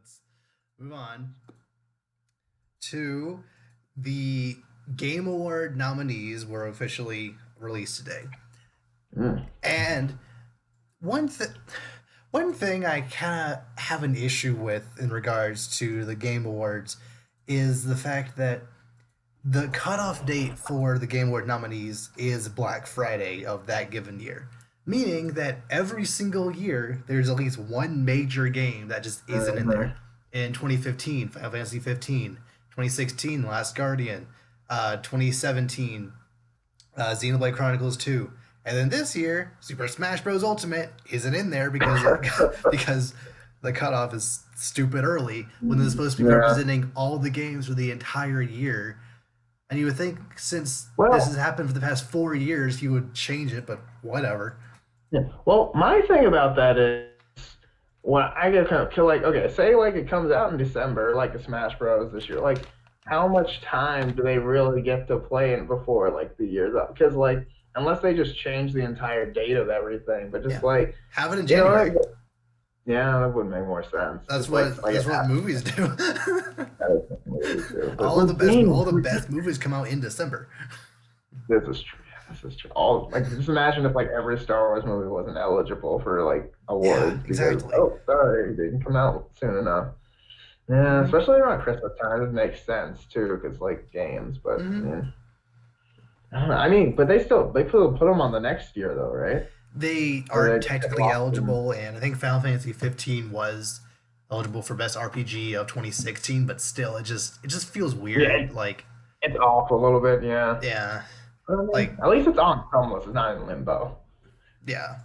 let's move on to the Game Award nominees were officially released today. Mm. And one th- one thing I kind of have an issue with in regards to the Game Awards is the fact that the cutoff date for the Game Award nominees is Black Friday of that given year. Meaning that every single year there's at least one major game that just isn't in there. Mhm. In 2015, Final Fantasy 15, 2016, Last Guardian, 2017, Xenoblade Chronicles 2. And then this year, Super Smash Bros. Ultimate isn't in there because because the cutoff is stupid early when it's supposed to be Yeah. representing all the games for the entire year. And you would think since this has Well, happened for the past 4 years, he would change it, but whatever. yeah. Well, my thing about that is when I get kind of feel like, okay, say like it comes out in December, like the Smash Bros. This year, like how much time do they really get to play in before like the year's up? Because like unless they just change the entire date of everything, but just Yeah, like have it in you know, January. yeah, that would make more sense. That's Just like what that's what movies do. that is movie too. But with All games, the best movies come out in December. this is true. Yeah, this is true. All like just imagine if like every Star Wars movie wasn't eligible for like Yeah, awards because exactly. oh sorry, they didn't come out soon enough. Yeah, Hmm. especially around Christmas time, it makes sense too because like games. But Hmm. yeah, I don't know. I mean, but they put them on the next year though, right? They Or are they just get technically locked in. eligible, and I think Final Fantasy 15 was eligible for best RPG of 2016, but still, it just feels Yeah, weird. Like, it's off a little bit. Yeah, yeah, I mean, like at least it's on some list. It's not in limbo. yeah,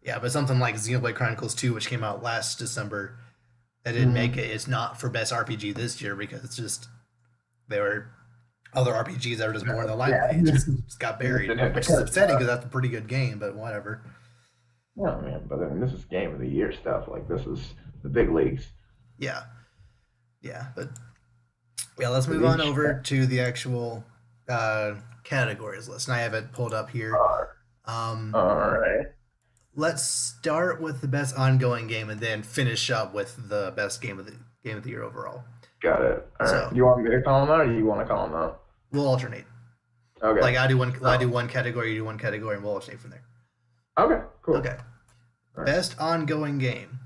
yeah. But something like Xenoblade Chronicles 2, which came out last December, that didn't make Hmm. it. It's not for best RPG this year because it's just there were other RPGs that were just more in the Yeah, limelight. It just got it just buried, didn't hit the which is cut. upsetting because that's a pretty good game. But whatever. Oh man, but I mean, this is game of the year stuff. Like this is the big leagues. Yeah, yeah. But yeah, let's The move on league over to the actual categories list. And I have it pulled up here. are Um, all right. let's start with the best ongoing game and then finish up with the best game of the year overall. Got it. All right. So Do you want me to call them out, or do you want to call them out? we'll alternate. Okay. Like I do Oh, one category, you do one category, and we'll alternate from there. okay. Cool. Okay. All right. Best ongoing game: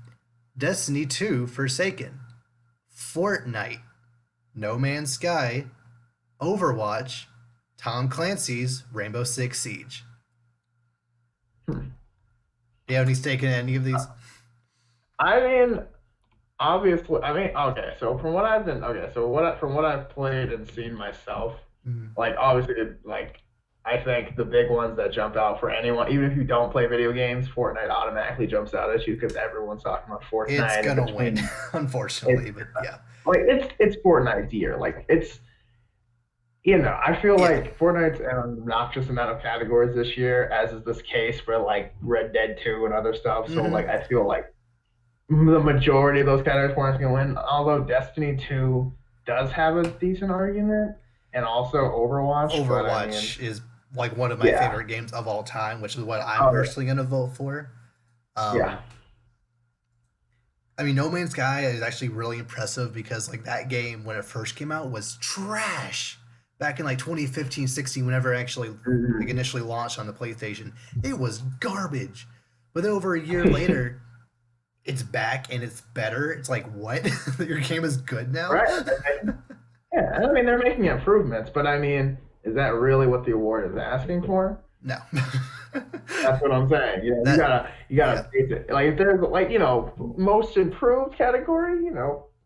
Destiny 2 Forsaken, Fortnite, No Man's Sky, Overwatch, Tom Clancy's Rainbow Six Siege. Hmm. Do you have any stake in any of these? I mean, obviously, I mean, okay. So from what I've been, okay. So from what I've played and seen myself, Mhm. like obviously, like I think the big ones that jump out for anyone, even if you don't play video games, Fortnite automatically jumps out at you because everyone's talking about It's Fortnite and gonna win, between it's unfortunately, but yeah. like it's Fortnite's year. Like it's I feel Yeah. like Fortnite's an obnoxious amount of categories this year, as is this case for like Red Dead 2 and other stuff. So Hmm. like I feel like the majority of those categories Fortnite's gonna win. Although Destiny 2 does have a decent argument, and also Overwatch, but I mean, Overwatch is like one of my yeah. favorite games of all time, which is what I'm Oh yeah. personally gonna vote for. Um, Yeah. I mean, No Man's Sky is actually really impressive because like that game when it first came out was trash back in like 2015, 16, whenever it actually like Mhm. initially launched on the PlayStation. It was garbage. But then over a year later, it's back and it's better. It's like what? Your game is good now? Right. Yeah, I mean they're making improvements, but I mean, is that really what the award is asking for? No. That's what I'm saying. You that gotta yeah. base it. Like if there's like most improved category,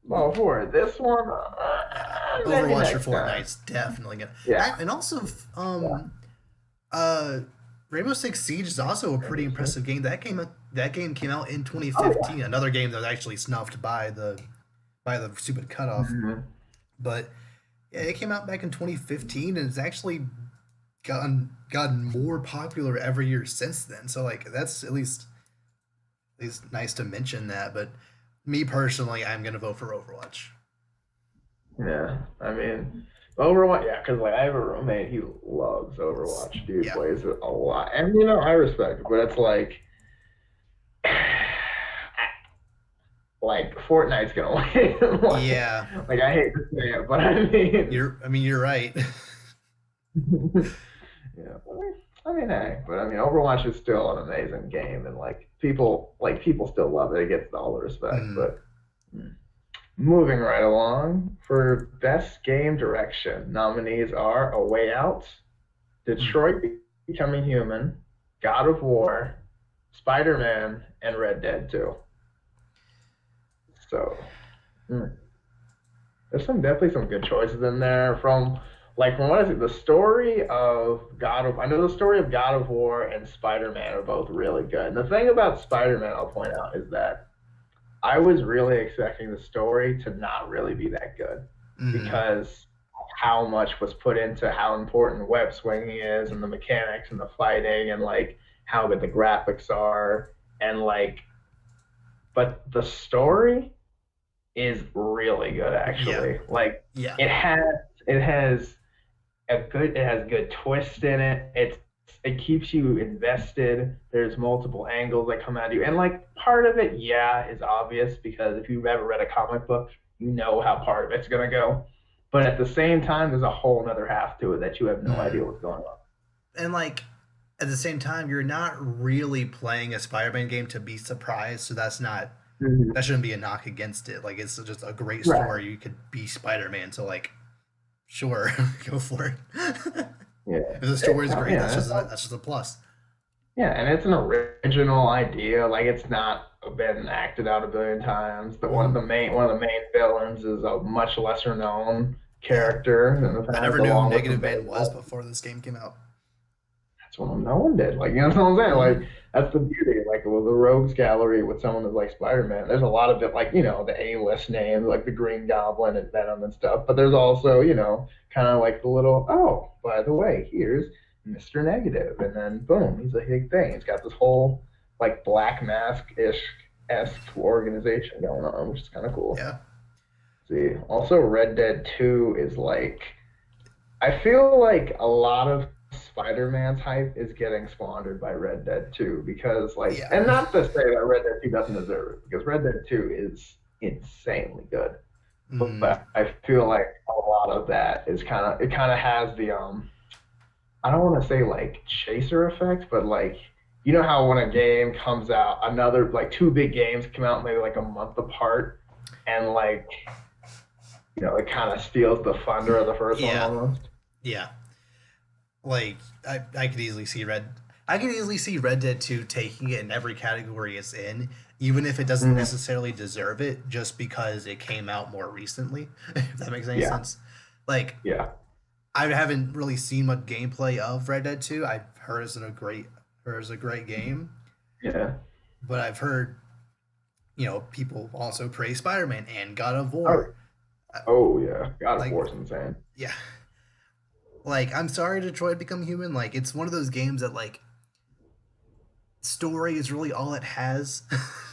well for it. This one, Yeah. maybe Overwatch or next time. Fortnite's definitely gonna. Yeah, And also, yeah. uh, Rainbow Six Siege is also a pretty impressive game. That game came out in Oh yeah. 2015. Another game that was actually snuffed by the stupid cutoff. Mhm. But yeah, it came out back in 2015, and it's actually gotten more popular every year since then. So like that's at least nice to mention that. But me personally, I'm gonna vote for Overwatch. Yeah. I mean, Overwatch. Yeah, because like I have a roommate. He loves Overwatch. Dude Yeah. plays it a lot, and I respect it, but it's like. like Fortnite's gonna win. Yeah, like I hate to say it, but I mean, you're right. yeah. I mean, hey, but I mean, Overwatch is still an amazing game, and people still love it. It gets all the respect. Mm, But moving right along for best game direction, nominees are A Way Out, mm. Detroit Becoming Human, God of War, Spider-Man, and Red Dead 2. So mm, there's some definitely some good choices in there from what is it? The story of God of I know the story of God of War and Spider-Man are both really good. And the thing about Spider-Man I'll point out is that I was really expecting the story to not really be that good Mm. because how much was put into how important web swinging is and the mechanics and the fighting and like how good the graphics are and like but the story is really good Yeah, actually. Like yeah, it has it has it has good twist in it. It keeps you invested. There's multiple angles that come at you. And like part of it, yeah, is obvious because if you've ever read a comic book, you know how part of it's gonna go. But at the same time, there's a whole other half to it that you have no idea mm. what's going on. And like at the same time, you're not really playing a Spider-Man game to be surprised, so Mhm. that shouldn't be a knock against it. Like it's just a great Right. story. You could be Spider-Man, so like sure, go for it. Yeah. If the story is great, Yeah. that's just a plus. Yeah, and it's an original idea. Like it's not been acted out a billion times. But Hmm. one of the main villains is a much lesser known Yeah, character in the I past, never knew who along with the Negative main. Man was before this game came out. That's what no one did. Like you know what I'm saying? Hmm. Like that's the beauty. Like with the Rogues Gallery with someone that's like Spider-Man. There's a lot of it, like the A-list names, like the Green Goblin and Venom and stuff. But there's also kind of like the little by the way, here's Mr. Negative, and then boom, he's a big thing. He's got this whole like Black Mask-ish esque organization going on, which is kind of cool. Yeah. See, also Red Dead 2 is like I feel like a lot of Spider-Man's hype is getting squandered by Red Dead 2 because Yeah. and not to say that Red Dead 2 doesn't deserve it because Red Dead 2 is insanely good. Mm, But I feel like a lot of that is kind of has the I don't want to say like chaser effect, but like you know how when a game comes out, another like two big games come out maybe like a month apart and like it kind of steals the thunder of the first one yeah. almost. Yeah. Like I could easily see Red Dead 2 taking it in every category it's in, even if it doesn't Mhm. necessarily deserve it, just because it came out more recently, if that makes any Yeah, sense. Like yeah. I haven't really seen much gameplay of Red Dead 2. I've heard it's a great game, Yeah. but I've heard, people also praise Spider-Man and God of Oh, War. Uh, oh yeah. God of Like War's insane. yeah, like I'm sorry Detroit Become Human, like it's one of those games that like story is really all it has.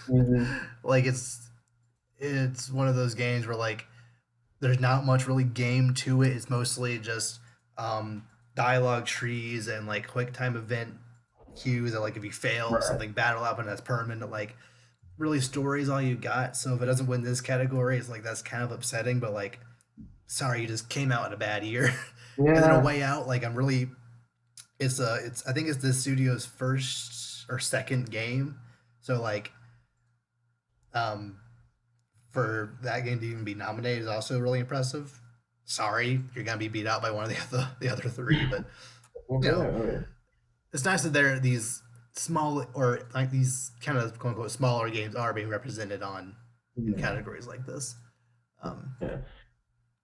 Hmm. Like it's one of those games where like there's not much really game to it. It's mostly just dialogue trees and like quick time event cues that like if you fail Right. something bad will happen that's permanent. Like really story is all you got. So if it doesn't win this category, it's like that's kind of upsetting. But like sorry, you just came out in a bad year. And then a Yeah. way out, like I'm really it's I think it's this studio's first or second game. So like um for that game to even be nominated is also really impressive. Sorry, you're gonna be beat out by one of the other three, but Well, you know, yeah. Okay. it's nice that there are these small or like these kind of quote unquote smaller games are being represented on in Yeah. categories like this. Um, Yeah.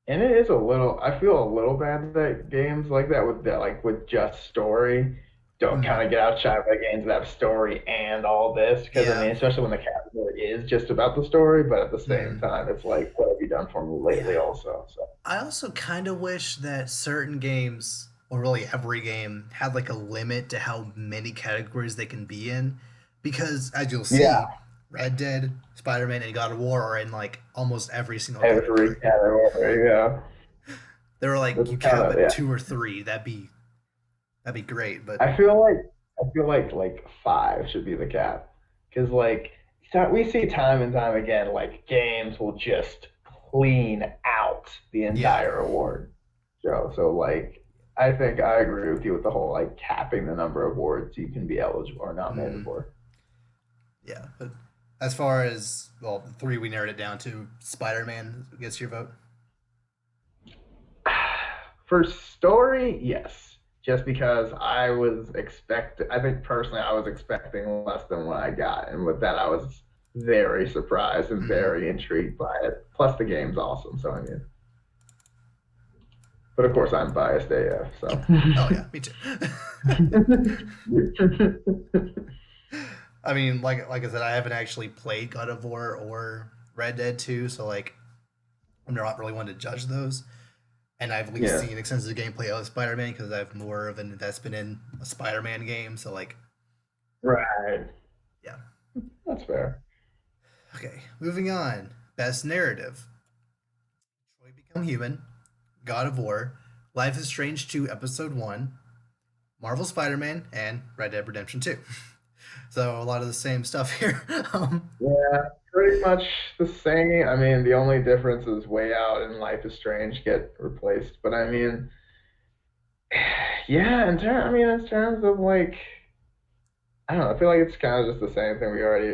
And it is a little. I feel a little bad that games like that with just story don't mm, kind of get outshined by games that have story and all this because I yeah, mean, especially when the category is just about the story, but at the same mm, time, it's like, what have you done for me yeah. lately? Also, so I also kind of wish that certain games, or really every game, had like a limit to how many categories they can be in, because as you'll yeah, see, Red Dead, Spider Man, and God of War are in like almost every single every category. category, yeah. They were like That's you kind cap of at yeah. two or three, that'd be great. But I feel like five should be the cap because like we see time and time again, like games will just clean out the Yeah. entire award show. So like, I think I agree with you with the whole like capping the number of awards you can be eligible or nominated Mm, for. yeah. But as far as, well, the three we narrowed it down to, Spider Man gets your vote. For story, yes. Just because I think personally I was expecting less than what I got. And with that, I was very surprised and Mm. very intrigued by it. Plus, the game's awesome. So, I mean, but of course, I'm biased AF. So, Oh, yeah, me too. I mean, like I said, I haven't actually played God of War or Red Dead 2, so like I'm not really one to judge those. And I've at least yeah, seen extensive gameplay of Spider Man because I have more of an investment in a Spider Man game. So like, right. yeah. That's fair. Okay, moving on. Best narrative: Troy Become Human, God of War, Life is Strange 2 Episode 1, Marvel Spider Man, and Red Dead Redemption 2. So a lot of the same stuff here. Yeah, pretty much the same. I mean, the only difference is Way Out and Life is Strange get replaced. But I mean, yeah, in terms of like, I don't know. I feel like it's kind of just the same thing we already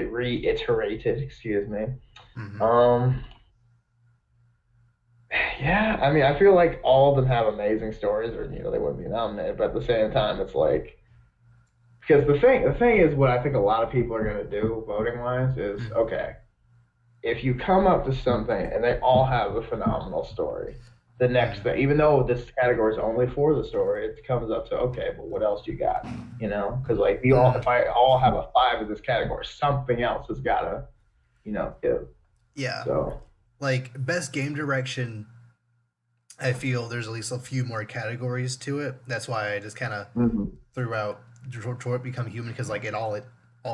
reiterated. Excuse me. Mhm. Um, yeah, I mean, I feel like all of them have amazing stories, or they wouldn't be nominated. But at the same time, it's like because the thing is, what I think a lot of people are gonna do voting wise is Mm. okay. If you come up to something and they all have a phenomenal story, the next Mm. thing, even though this category is only for the story, it comes up to okay, but what else you got? Because like Mm. if I all have a five in this category, something else has gotta, give. Yeah. So Like best game direction, I feel there's at least a few more categories to it. That's why I just kind of mhm. threw out Detroit Become Human because like it all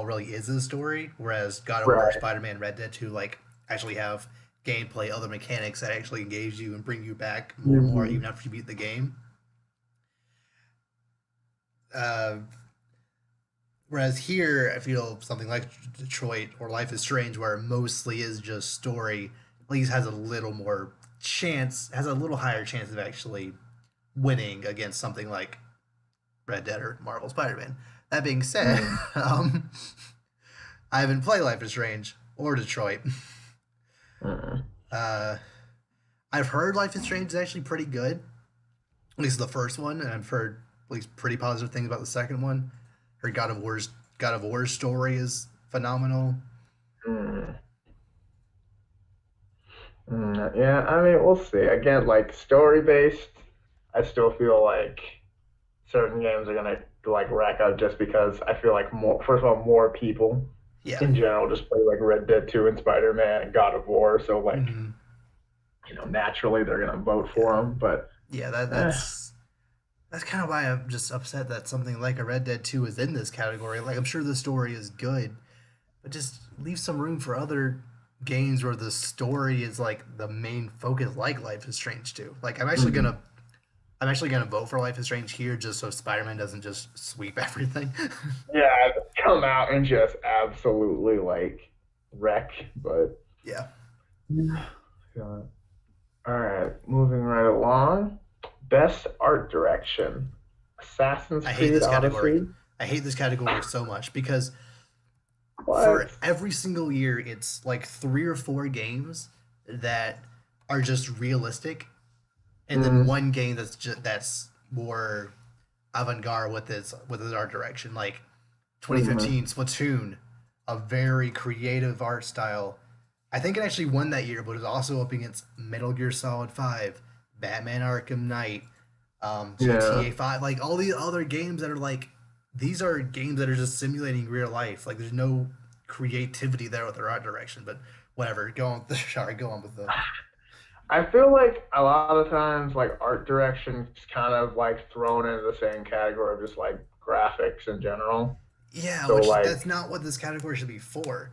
really is a story. Whereas God of War, Right. Spider Man, Red Dead 2 like actually have gameplay, other mechanics that actually engage you and bring you back more and more Hmm. even after you beat the game. Uh, Whereas here, I feel something like Detroit or Life is Strange, where it mostly is just story, at least has a little more chance, has a little higher chance of actually winning against something like Red Dead or Marvel Spider Man. That being said, Mm. um, I haven't played Life is Strange or Detroit. Mm. Uh, I've heard Life is Strange is actually pretty good, at least the first one, and I've heard at least pretty positive things about the second one. Heard God of War's story is phenomenal. Mm. Yeah, I mean, we'll see. Again, like story based, I still feel like certain games are gonna like rack up just because I feel like more first of all more people Yeah. in general just play like Red Dead 2 and Spider-Man and God of War, so like Mm-hmm. naturally they're gonna vote Yeah. for them. But Yeah, that eh, that's kind of why I'm just upset that something like a Red Dead 2 is in this category. Like I'm sure the story is good, but just leave some room for other games where the story is like the main focus, like Life is Strange 2. Like mhm. I'm actually gonna vote for Life is Strange here just so Spider-Man doesn't just sweep everything. Yeah, come out and just absolutely like wreck. But Yeah. yeah. All right, moving right along. Best art direction: Assassin's I hate Creed this category. Odyssey. I hate this category so much because What? for every single year it's like 3 or 4 games that are just realistic and then Mm, one game that's more avant-garde with its art direction like mhm. 2015 Splatoon, a very creative art style. I think it actually won that year, but it was also up against Metal Gear Solid 5, Batman Arkham Knight, Yeah. GTA 5, like all these other games that are like these are games that are just simulating real life. Like there's no creativity there with their art direction, but whatever. Go on. Sorry, go on with the. I feel like a lot of times, like art direction is kind of like thrown into the same category of just like graphics in general. Yeah, So which like, that's not what this category should be for.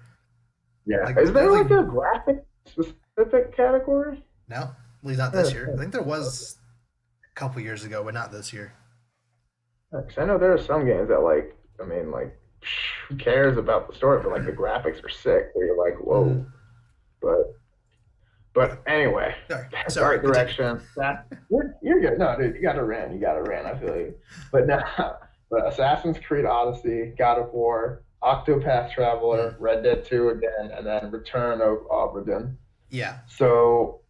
yeah, Like is there literally, like a graphic specific category? no, at least not this year. I think there was a couple years ago, but not this year. Because I know there are some games that like, I mean, like who cares about the story? But like the graphics are sick. Where you're like, Mhm. whoa. But Yeah. anyway, Sorry. that's Sorry. art Continue. direction. That you're good. No, dude, you got to rant. You got to rant. I feel you. But now, but Assassin's Creed Odyssey, God of War, Octopath Mm. Traveler, Red Dead 2 again, and then Return of Obra. Yeah. So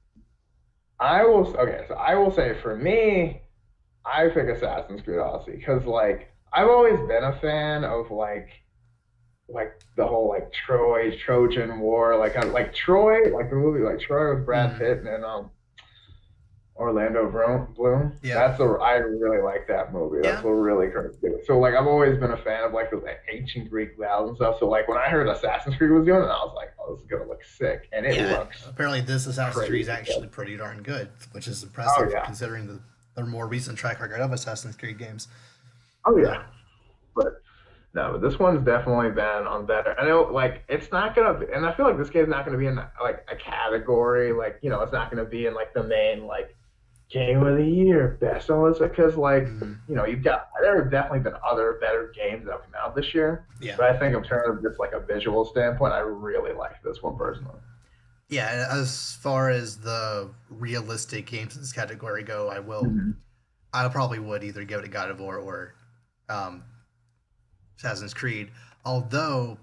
I will say for me, I pick Assassin's Creed Odyssey because like I've always been a fan of like the whole like Trojan War, like Troy, like the movie like Troy with Brad Mm. Pitt and Orlando Bloom. Yeah. I really like that movie. That's Yeah. what really crazy. So like I've always been a fan of like those like, ancient Greek battles and stuff. So like when I heard Assassin's Creed was doing it, I was like, oh, this is gonna look sick, and it Yeah. looks Apparently, this Assassin's Creed crazy. is actually pretty darn good, which is Oh impressive yeah, considering the more recent track record of Assassin's Creed games. oh So, yeah. But no, this one's definitely been on better. I know, like, it's not gonna be, and I feel like this game's not gonna be in like a category, like, it's not gonna be in like the main like game of the year best on list because like, mm, you've got there have definitely been other better games that have come out this year, yeah. but I think in terms of just like a visual standpoint, I really like this one personally. Yeah. As far as the realistic games in this category go, Mhm. I probably would either give it to God of War or um, Assassin's Creed. Although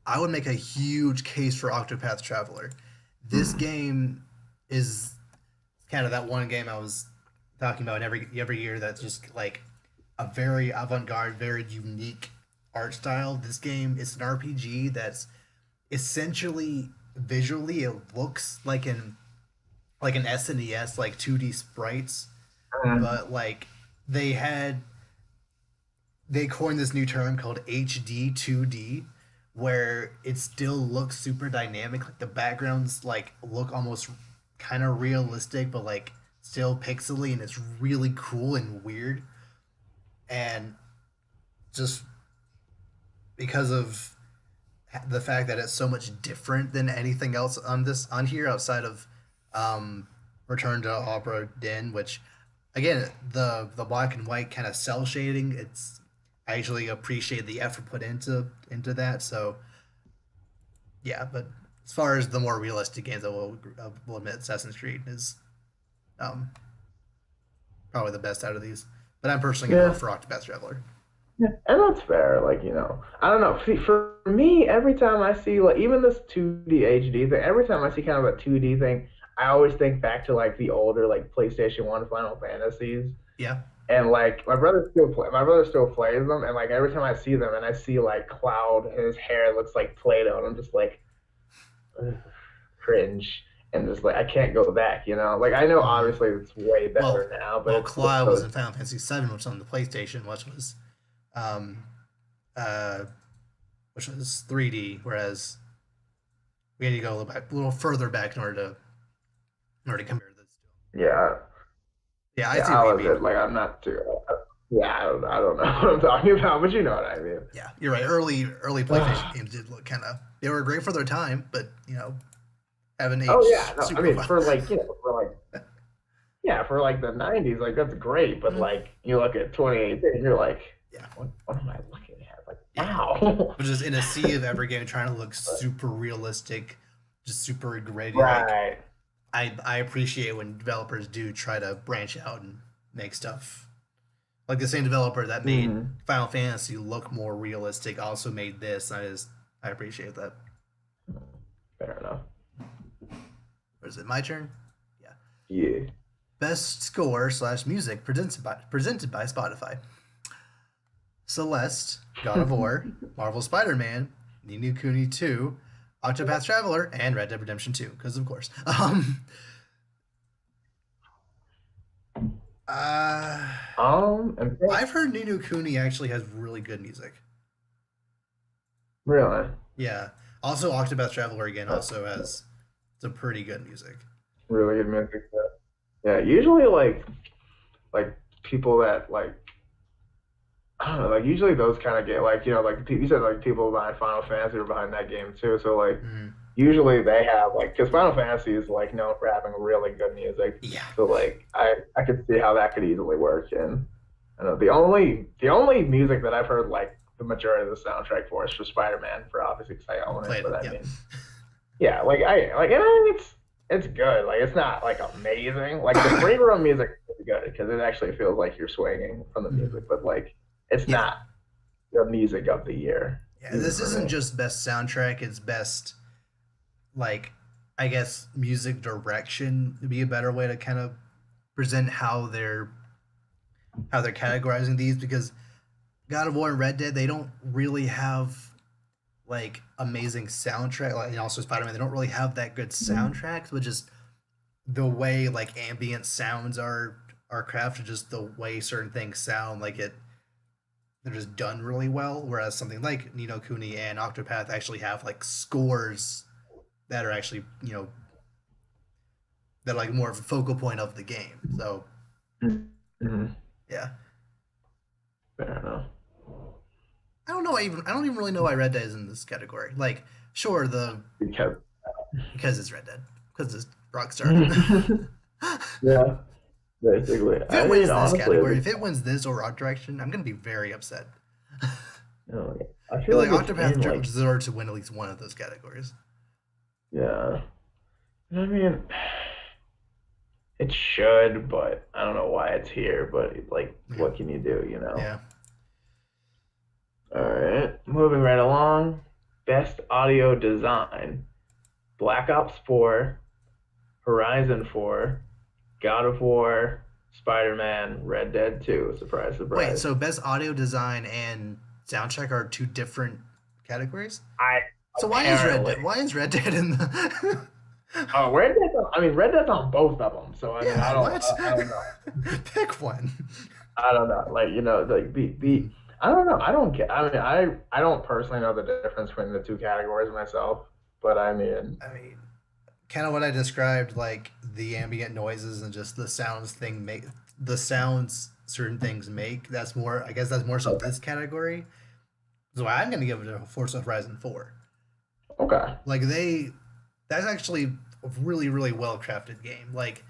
I would make a huge case for Octopath Traveler. This Mhm. game is kind of that one game I was talking about every year that's just like a very avant-garde, very unique art style. This game is an RPG that's essentially visually it looks like an SNES like 2D sprites, Mhm. but like they had they coined this new term called HD 2D where it still looks super dynamic. Like the backgrounds like look almost kind of realistic, but like still pixely, and it's really cool and weird. And just because of the fact that it's so much different than anything else on here outside of um, Return to Opera Den, which again the black and white kind of cell shading. I actually appreciate the effort put into that. So yeah, but as far as the more realistic games, I will admit Assassin's Creed is um, probably the best out of these. But I'm personally gonna vote Yeah. for Octopath Traveler. Yeah, and that's fair. Like, I don't know. See, for me, every time I see like even this 2D HD thing, every time I see kind of a 2D thing, I always think back to like the older like PlayStation 1 Final Fantasies. Yeah. And like my brother still plays them, and like every time I see them and I see like Cloud and his hair looks like Play-Doh, and I'm just like ugh, cringe. And just like I can't go back. Like I know Mm. obviously it's way better Well, now, but well, it's still Claw was so in Final Fantasy VII, which was on the PlayStation, um, uh, which was 3D, whereas we had to go a little further back in order to compare this. yeah. Yeah, I Yeah, see what I you was mean. it. Like, I'm not too. Yeah, I don't know what I'm talking about, but you know what I mean. Yeah, you're right. Early PlayStation games did look they were great for their time, but haven't Oh yeah, aged no, I super mean well. for like the '90s, like that's great. But Mm, like you look at 2018, you're like, yeah, what am I looking at? Like, yeah. wow. But just in a sea of every game trying to look super realistic, just super gritty. Like Right. I appreciate when developers do try to branch out and make stuff. Like the same developer that made Hmm. Final Fantasy look more realistic also made this. I appreciate that. Fair enough. Or is it my turn? Yeah. Yeah. Best score slash music presented by Spotify. Celeste, God of War, Marvel Spider-Man, Ni no Kuni 2, Octopath Traveler, and Red Dead Redemption 2, because of course. Uh, And I've heard Ni no Kuni actually has really good music. really, Yeah. Also, Octopath Traveler again that's also has some pretty good music. really good music. Yeah, usually like people that like I don't know, like usually those kind of get like like you said like people behind Final Fantasy are behind that game too. So like Mm, usually they have like because Final Fantasy is like known for having really good music. yeah. So like I could see how that could easily work. And I don't know the only music that I've heard like the majority of the soundtrack for is for Spider-Man for obviously because I own it. Played But it. I Yep. mean, yeah, like and I think it's good. Like it's not like amazing. Like the free roam music is good because it actually feels like you're swinging from the Mhm. music, but like it's Yeah. not the music of the year, Yeah. even This for isn't me. just best soundtrack. It's best like I guess music direction would be a better way to kind of present how they're categorizing these because God of War and Red Dead they don't really have like amazing soundtrack like and also Spider-Man they don't really have that good soundtracks but just the way like ambient sounds are crafted just the way certain things sound like it they're just done really well whereas something like Nino Kuni and Octopath actually have like scores that are actually that are like more of a focal point of the game so Mm-hmm. yeah Fair enough. I don't even really know why Red Dead is in this category like sure the Because because it's Red Dead because it's Rockstar. yeah, basically. If I it mean, wins this honestly, category, if it wins this or Art Direction, I'm gonna be very upset. I I feel feel like like it's Octopath in like deserves to win at least one of those categories. yeah. I mean, it should, but I don't know why it's here. But like, Yeah, what can you do? You know. yeah. All right, moving right along. Best audio design: Black Ops 4, Horizon 4, God of War, Spider-Man, Red Dead 2. Surprise, Wait, surprise. so best audio design and soundtrack are two different categories. I So why is Red apparently. Dead? Why is Red Dead in the? Oh, Red Dead's I mean, Red Dead's on both of them. So I mean, Yeah, what? I don't know. Pick one. I don't know. Like like the I don't know. I don't get. I mean, I don't personally know the difference between the two categories myself. But I mean, I mean, kind of what I described, like the ambient noises and just the sounds certain things make. That's more. I guess that's more so okay, this category. So I'm gonna give it a Forza Horizon 4. okay. Like that's actually a really well crafted game. Like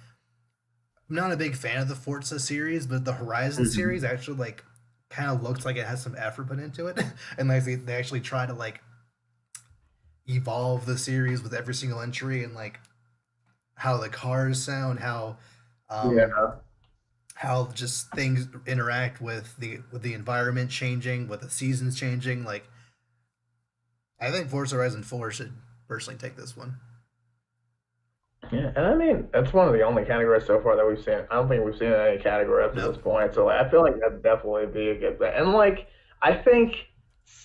I'm not a big fan of the Forza series, but the Horizon series Mhm. actually like kind of looks like it has some effort put into it, and like they actually try to like evolve the series with every single entry and like how the cars sound, um, Yeah. how just things interact with the environment changing, with the seasons changing. Like I think Forza Horizon 4 should personally take this one. Yeah, and I mean that's one of the only categories so far that we've seen. I don't think we've seen any category up to No, this point. So like, I feel like that'd definitely be a good bet. And like I think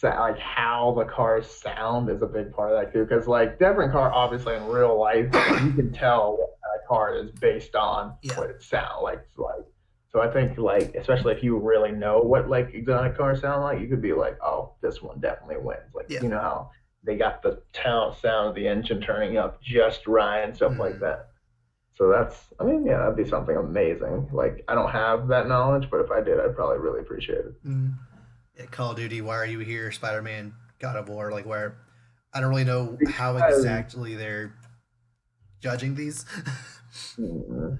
like how the cars sound is a big part of that too. Because like different car, obviously in real life, you can tell what kind of car is based on yeah, what it sounds like. So I think like especially if you really know what like exotic cars sound like, you could be like, oh, this one definitely wins. Like yeah. you know how they got the sound of the engine turning up just right and stuff like Mm. that. So I mean, yeah, that'd be something amazing. Like, I don't have that knowledge, but if I did, I'd probably really appreciate it. Mm. Yeah, Call of Duty, Why Are You Here, Spider Man, God of War, like where I don't really know how Because, exactly they're judging these. mm,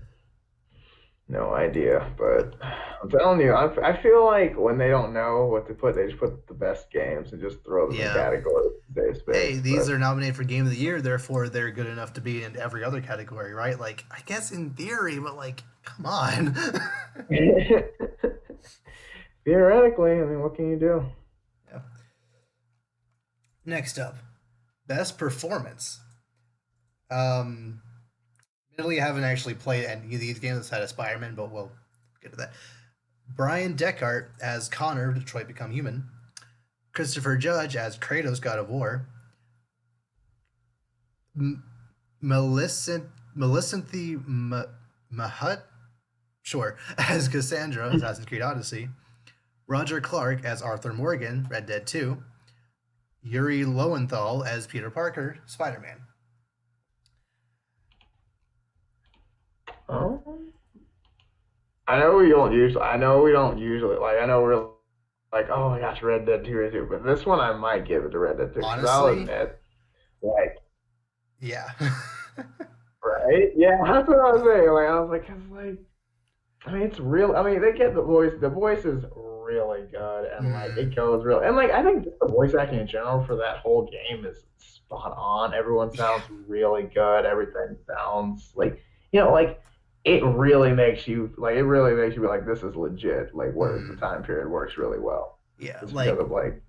no idea, but I'm telling you, I feel like when they don't know what to put, they just put the best games and just throw them in Yeah. categories, safe Hey, space. these But are nominated for Game of the Year, therefore they're good enough to be in every other category, right? Like, I guess in theory, but like, come on. theoretically, I mean, what can you do? Yeah. Next up, Best Performance. Um, Admittedly, I haven't actually played any of these games outside of Spider-Man, but we'll get to that. Brian Deckard as Connor, Detroit Become Human. Christopher Judge as Kratos, God of War. M- Melisanthe Mahut, sure, as Cassandra, Assassin's Creed Odyssey. Roger Clark as Arthur Morgan, Red Dead 2. Yuri Lowenthal as Peter Parker, Spider Man. Um, I know we don't usually like. I know we're like, oh my gosh, Red Dead 2 or 2, but this one I might give it to Red Dead 2 because I'll Honestly, admit, like, yeah. right? Yeah, that's what I was saying. Like, I was like, 'cause, like, I mean, it's real. I mean, they get the voice. The voice is really good, and like Mm, it goes real. And like I think just the voice acting in general for that whole game is spot on. Everyone yeah. sounds really good. Everything sounds like like it really makes you like it really makes you be like this is legit. Like where the Mm, time period works really well, yeah. just because Like of like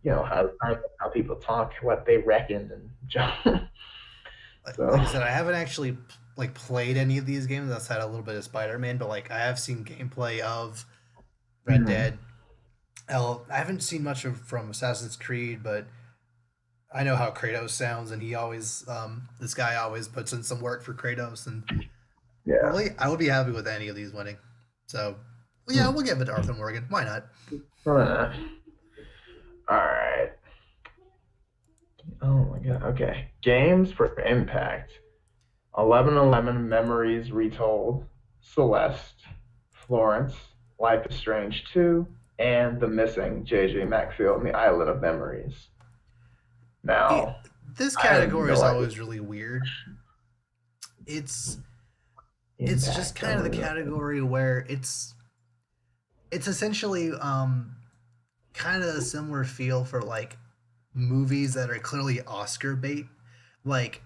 how people talk, what they reckoned, and like so. I said, I haven't actually like played any of these games outside a little bit of Spider-Man, but like I have seen gameplay of Red Mhm. Dead. I haven't seen much of from Assassin's Creed, but I know how Kratos sounds, and he always this guy always puts in some work for Kratos, and Yeah. really I would be happy with any of these winning. So well, yeah, Hmm. we'll give it to Arthur Morgan. Why not? All right. Oh my God. Okay. Games for Impact. 1111 Memories Retold. Celeste. Florence. Life is Strange 2. And The Missing J.J. Macfield and the Island of Memories. It, Now, this I have category is no idea. always really weird. It's it's just Impact. I kind of don't the even know. category where it's essentially kind of a similar feel for like movies that are clearly Oscar bait, like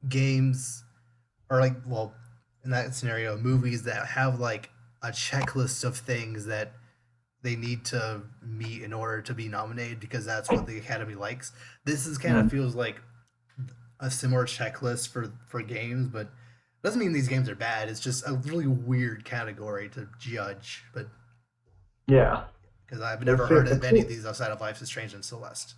games or like well, in that scenario, movies that have like a checklist of things that they need to meet in order to be nominated because that's what the Academy likes. This is kind of Hmm. feels like a similar checklist for games, but doesn't mean these games are bad. It's just a really weird category to judge. But Yeah. because I've never It's, heard of any of it's, these outside of Life is Strange and Celeste.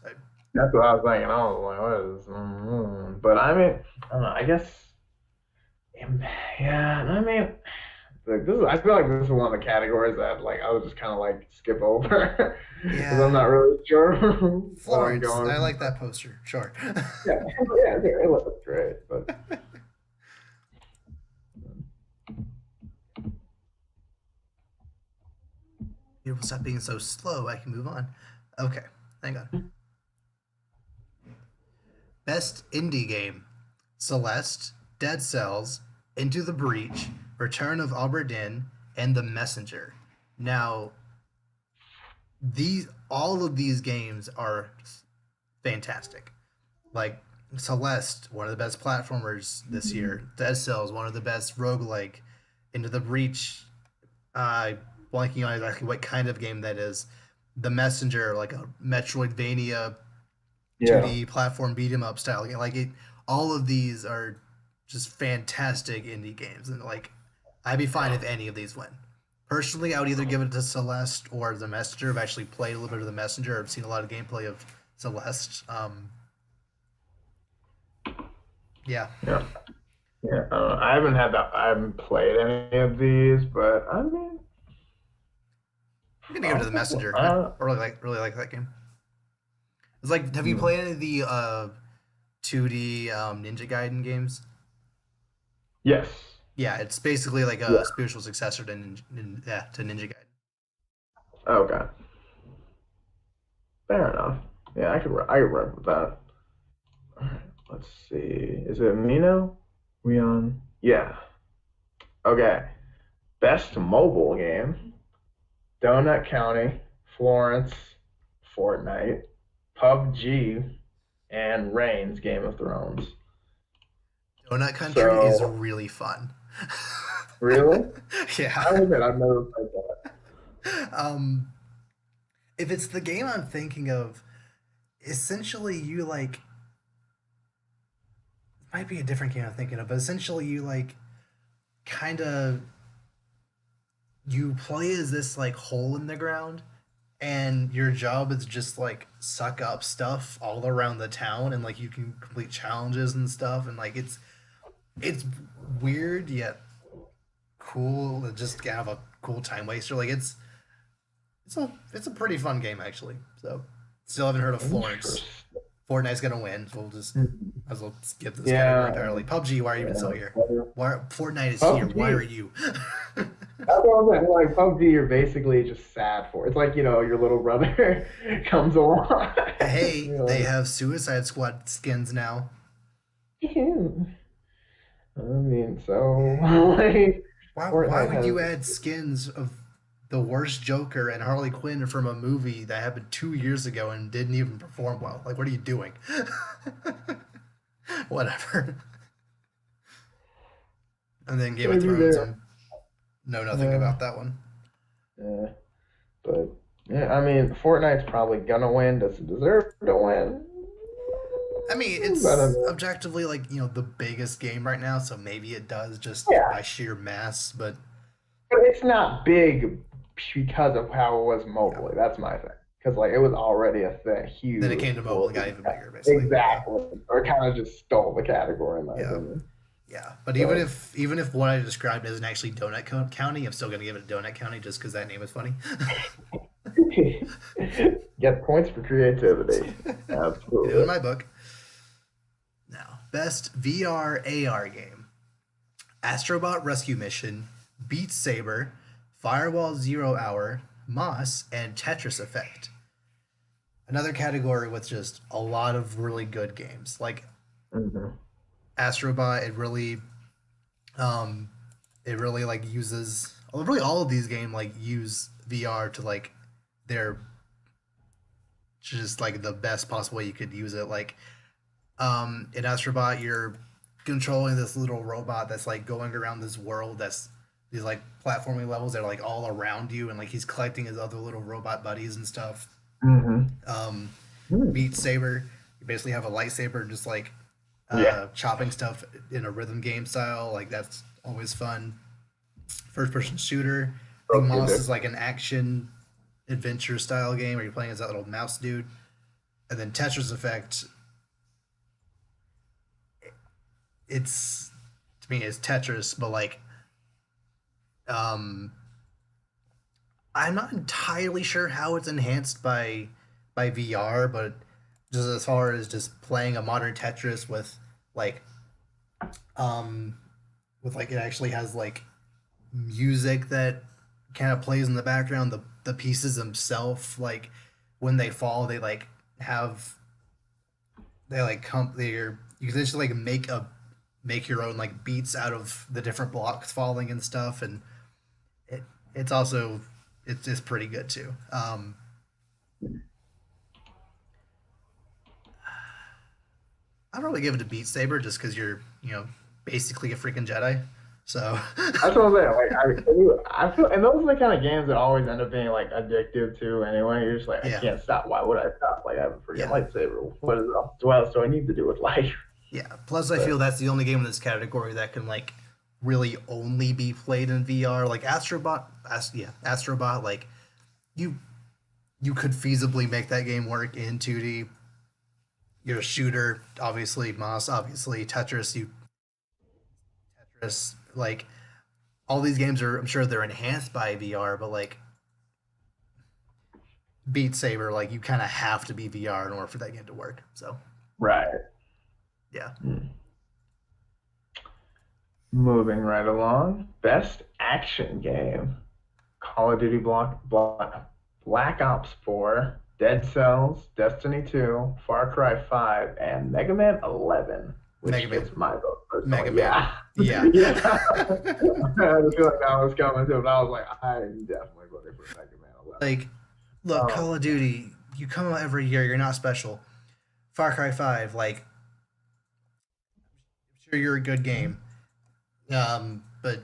that's what I was thinking. I was like, what is. But I mean, I don't know. I guess. Yeah. I mean, like this is, I feel like this is one of the categories that like I would just kind of like skip over because I'm Yeah, not really sure what I'm Florence. I going. like that poster. Sure. Yeah, yeah, it looks great, but You will stop being so slow. I can move on. Okay, hang on. Best indie game: Celeste, Dead Cells, Into the Breach, Return of Obra Dinn, and The Messenger. Now, these all of these games are fantastic. Like Celeste, one of the best platformers this year. Dead Cells, one of the best roguelike. Into the Breach, uh, blanking on exactly what kind of game that is. The Messenger, like a Metroidvania yeah, 2D platform beat 'em up style game. Like it, all of these are just fantastic indie games, and like I'd be fine if any of these win. Personally, I would either give it to Celeste or The Messenger. I've actually played a little bit of The Messenger. I've seen a lot of gameplay of Celeste. Yeah, yeah, yeah. I haven't had that. I haven't played any of these, but I mean, I'm gonna give it to I'll The take one. Messenger. I really like that game. It's like, have you Hmm. played any of the 2D Ninja Gaiden games? Yes. Yeah, it's basically like Yeah. a spiritual successor to Ninja Gaiden. Okay. Fair enough. Yeah, I could work with that. All right. Let's see. Is it me now? We on? Yeah. Okay. Best mobile game. Donut County, Florence, Fortnite, PUBG, and Reigns Game of Thrones. Donut Country is So, really fun. really? Yeah. I admit I've never played that. um, if it's the game I'm thinking of, essentially you like might be a different game I'm thinking of, but essentially you like kind of you play as this like hole in the ground, and your job is just like suck up stuff all around the town, and like you can complete challenges and stuff, and like it's weird yet cool. Just kind of a cool time waster. Like it's a pretty fun game actually. So still haven't heard of Florence. Interesting. Fortnite's gonna win, so we'll just as well skip this category Yeah, entirely. PUBG, why are you even still here? yeah. Why Fortnite is here? Why are PUBG. you? That's what I'm saying. Like PUBG, you're basically just sad for. It's like your little brother comes along. Hey, You're they like, have Suicide Squad skins now. "Ew." I mean, so Yeah. like. Why Fortnite would you has add skins of the worst Joker and Harley Quinn from a movie that happened 2 years ago and didn't even perform well? Like, what are you doing? Whatever. And then Game of maybe Thrones, there. I'm know nothing Yeah, about that one. yeah, but yeah, I mean, Fortnite's probably gonna win. Does it deserve to win? I mean, I don't it's know. objectively like the biggest game right now, so maybe it does just Yeah, by sheer mass. But but it's not big because of how it was yeah, mobily. That's my thing. Because like it was already a thing, then it huge came to mobile before and got we even got bigger, basically. Yeah, exactly, or kind of just stole the category in my yeah, opinion. yeah. But even But if even if what I described isn't actually County, I'm still gonna give it Donut County just because that name is funny. get points for creativity. You do in Absolutely. my book. Now, best VR AR game: Astrobot Rescue Mission, Beat Saber, Firewall Zero Hour, Moss, and Tetris Effect. Another category with just a lot of really good games. Like Hmm. Astrobot, um it really like uses really all of these games like use VR to like their just like the best possible way you could use it. Like in Astrobot you're controlling this little robot that's like going around this world that's these like platforming levels that are like all around you and like he's collecting his other little robot buddies and stuff. Hmm. Um Hmm. Beat Saber, you basically have a lightsaber and just like Yeah. chopping stuff in a rhythm game style. Like that's always fun. First person shooter. I think Okay, Moss is there. like an action adventure style game where you're playing as that little mouse dude. And then Tetris Effect, it's to me it's Tetris, but like um I'm not entirely sure how it's enhanced by VR, but just as far as just playing a modern Tetris like um with like it actually has like music that kind of plays in the background. The pieces themselves, like when they fall, they like have they like come they're you can just like make your own like beats out of the different blocks falling and stuff, and it it's also it's pretty good too. I'd probably give it to Beat Saber just because you're basically a freaking Jedi. So That's what I'm saying. I feel, and those are the kind of games that always end up being like addictive too. Anyway, you're just like, I yeah, can't stop. Why would I stop? Like, I have a freaking yeah. lightsaber. What else do I need to do with life? Yeah. Plus, I feel But that's the only game in this category that can like really only be played in VR. Like Astrobot. Like you you could feasibly make that game work in 2D. You're a shooter, obviously. Moss, obviously. Tetris. Like all these games are, I'm sure they're enhanced by VR, but like Beat Saber, like you kind of have to be VR in order for that game to work. So right. yeah, Hmm. Moving right along. Best action game: Call of Duty Black Ops 4, Dead Cells, Destiny 2, Far Cry 5, and Mega Man 11, Mega which Man, gets my vote Mega personally. Man. Yeah. Yeah, Yeah. I just feel like that was coming too, but I was like, I'm definitely voting for Mega Man 11. like look, Call Um, of Duty. You come out every year. You're not special. Far Cry 5, like I'm sure you're a good game. But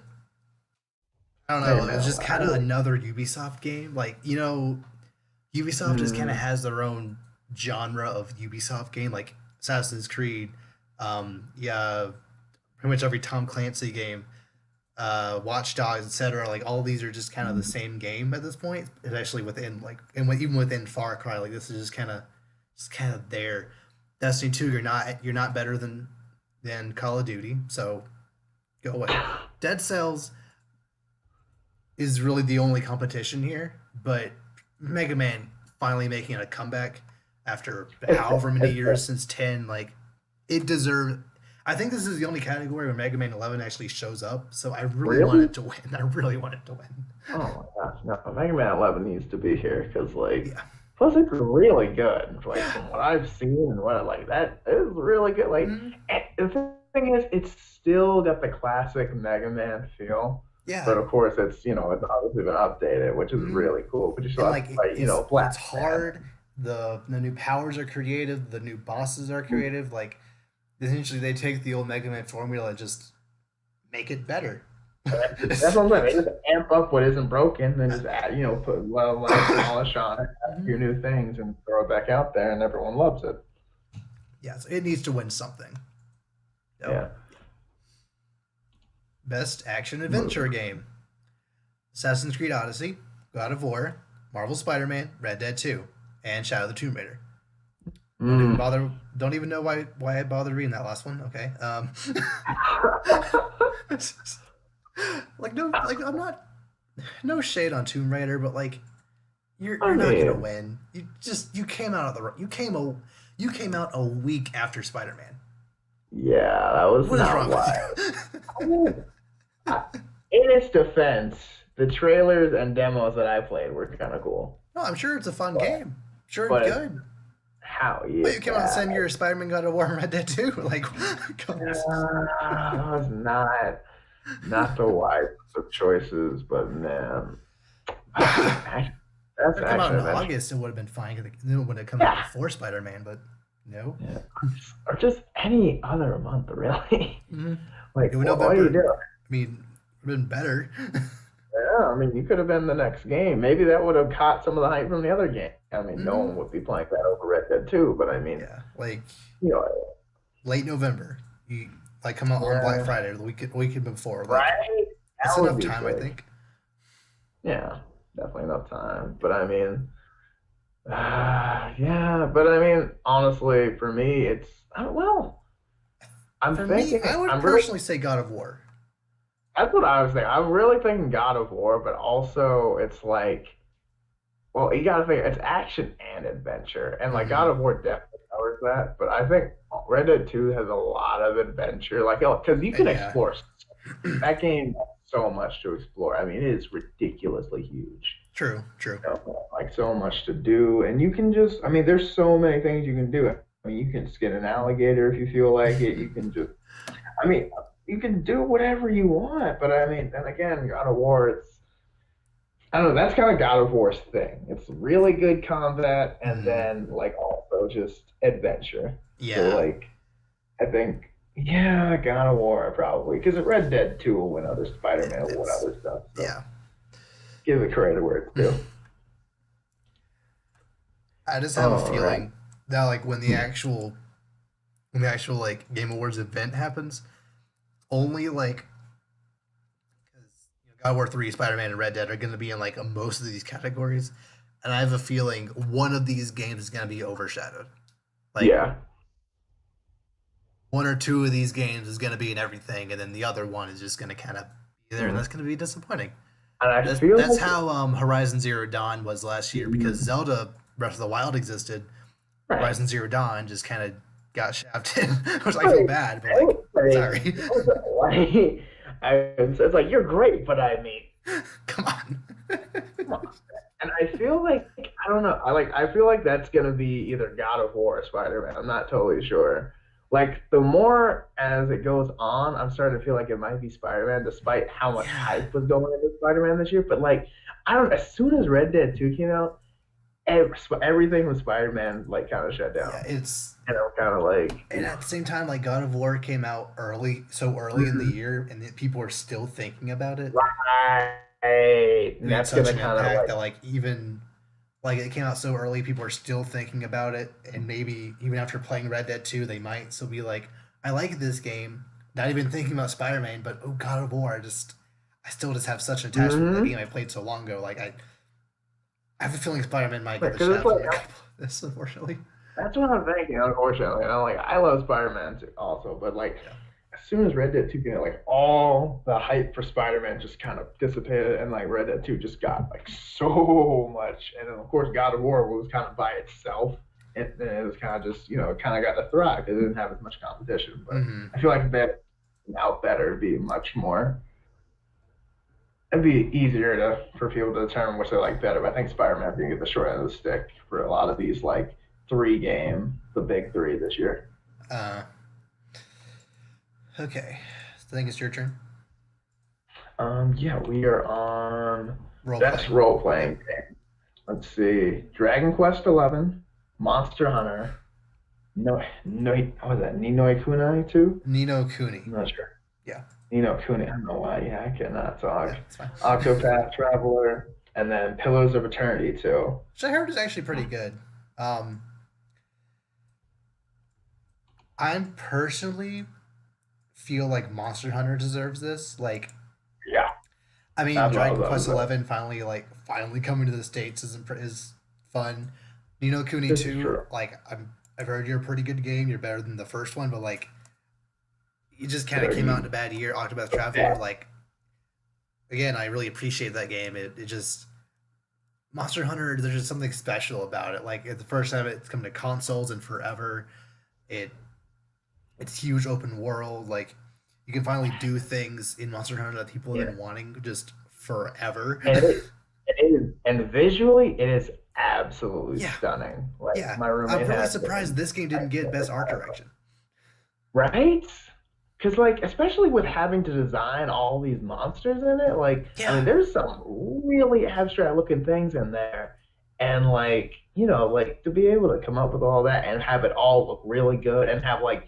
I don't hey know. It's man, just kind of another Ubisoft game. Like Ubisoft just kind of mm, has their own genre of Ubisoft game, like Assassin's Creed. Yeah, pretty much every Tom Clancy game, Watch Dogs, etc. Like all these are just kind of the same game at this point. Especially within like even within Far Cry, like this is just kind of there. Destiny 2, you're not better than Call of Duty, so go away. Dead Cells is really the only competition here, but Mega Man finally making a comeback after it's however many it's years since 10, like it deserved. I think this is the only category where Mega Man 11 actually shows up, so I really want really. it to win. I really want it to win. Oh my gosh, no, Mega Man 11 needs to be here because like, Yeah. plus it's really good. Like from what I've seen and what I like, that is really good. Like, Mm, and the thing is, it's still got the classic Mega Man feel, Yeah. But of course, it's obviously been updated, which is Mhm. really cool. But you still And have to like fight, it's Black hard. The new powers are creative. The new bosses are Man. creative. Like essentially, they take the old Mega Man formula and just make it better. That's what I'm saying. They just amp up what isn't broken, then just add, put a little nice polish on it, add a Mhm. few new things, and throw it back out there, and everyone loves it. Yeah, so it needs to win something. So, Yeah. best action adventure game: Assassin's Creed Odyssey, God of War, Marvel Spider-Man, Red Dead 2, and Shadow of the Tomb Raider. Don't even Mm. bother. Don't even know why I bothered reading that last one. Okay. Like no, like I'm not. No shade on Tomb Raider, but like I you're not gonna mean, win. You came out of the you came out a week after Spider Man. yeah, that was What is not wrong with why. I you? mean, I, in its defense, the trailers and demos that I played were kind of cool, No, I'm sure it's a fun but game. Sure, it's but good. how? But you came out the Yeah, same year as Spider Man, God of War, and Red Dead 2. Like, come on. that was not the wisest of choices, but man, If that's it come out action in adventure. August, it would have been fine because it would have come out Yeah, before Spider Man. But no. yeah, or just any other month, really. Mm-hmm. Like, In what do you November, do? I mean, it would have been better. Yeah, I mean, you could have been the next game. Maybe that would have caught some of the hype from the other game. I mean, no Mm-hmm. one would be playing that over Red Dead 2, but I mean, Yeah, like you know, late November. You like come out on Black yeah, Friday, the weekend before. Like right? that's That would enough be time, I sick. think. Yeah, definitely enough time. But I mean, yeah, but I mean, honestly, for me, well, I'm For me, thinking, I would I'm really, personally say God of War. that's what I was thinking. I'm really thinking God of War, but also it's like, well, you got to think it's action and adventure, and like Mm-hmm. God of War definitely covers that. But I think Red Dead 2 has a lot of adventure, like because you can Yeah. explore that game has so much to explore. I mean, it is ridiculously huge. True. True. Like so much to do, and you can just, I mean, there's so many things you can do. I mean, you can skin an alligator if you feel like it. You can just, I mean, you can do whatever you want. But I mean, then again, God of War, I don't know. That's kind of God of War's thing. It's really good combat and Mm-hmm. then like also just adventure. So Yeah. like I think yeah, God of War probably because Red Dead 2 will win other Spider-Man will win It's other stuff. So yeah. give it credit where it's due. I just have a All right. feeling that like when the actual like Game Awards event happens, only like because God of War 3, Spider Man, and Red Dead are going to be in like most of these categories, and I have a feeling one of these games is going to be overshadowed. Like Yeah. one or two of these games is going to be in everything, and then the other one is just going to kind of be there, and that's Mm. going to be disappointing. And I feel That's like how Horizon Zero Dawn was last year because mm, Zelda Breath of the Wild existed. right. Horizon Zero Dawn just kind of got shafted, which I feel bad, but like, sorry. Like, it's like you're great, but I mean, Come on. come on. And I feel like I don't know. I feel like that's gonna be either God of War or Spider-Man. I'm not totally sure. Like the more as it goes on, I'm starting to feel like it might be Spider-Man, despite how much Yeah. hype was going into Spider-Man this year. But like, I don't. As soon as Red Dead 2 came out, everything with Spider-Man like kind of shut Yeah, down. it's And I'm kind of like, and at the same time, like God of War came out early, so early in the mhm, year, and people are still thinking about it. right. And Made that's such gonna an kind of impact like, that like even like it came out so early, people are still thinking about it, and maybe even after playing Red Dead 2, they might still be like, I like this game. Not even thinking about Spider Man, but oh God of War, I still just have such an attachment to that game mm-hmm. I played so long ago. Like I have a feeling Spider Man might get the Because it's shaft like on a couple of this, unfortunately. that's what I'm thinking, unfortunately. And I'm like, I love Spider-Man too, also, but like Yeah. as soon as Red Dead 2 came out, like all the hype for Spider-Man just kind of dissipated, and like Red Dead 2 just got like so much. And then of course God of War was kind of by itself. And then it was kind of just, it kind of got to thrive because it didn't have as much competition. But Mm-hmm. I feel like that out better be much more. It'd be easier for people to determine which they like better. But I think Spider-Man can get the short end of the stick for a lot of these like the big three this year. Uh, okay. So I think it's your turn. Yeah, we are on Role best playing. role Yep. playing game. Let's see, Dragon Quest 11, Monster Hunter, no, what was that? Ninoi Kunai 2? Nino Cooney. I'm not sure. Yeah. Nino Kuni, I don't know why. Yeah, I cannot Yeah, talk. it's fine. Octopath Traveler, and then Pillars of Eternity too. Which I heard is actually pretty good. Um, I personally feel like Monster Hunter deserves this. Like, Yeah, I mean, that's what I Dragon was Quest about to say. 11 finally coming to the states is fun. Nino Cooney This is 2, true. like I've heard you're a pretty good game. You're better than the first one, but like you just kind of came out in a 30. bad year. Octopath Traveler, like again, I really appreciate that game. It just Monster Hunter. There's just something special about it. Like it's the first time it's come to consoles in forever. It it's huge open world. Like you can finally do things in Monster Hunter that people have Yeah, been wanting just forever. and and visually, it is absolutely Yeah, stunning. Like yeah. my I'm roommate really has it, surprised and this game I didn't get can't best art describe direction. right? Because like especially with having to design all these monsters in it, like I Yeah. mean, there's some really abstract looking things in there, and like like to be able to come up with all that and have it all look really good and have like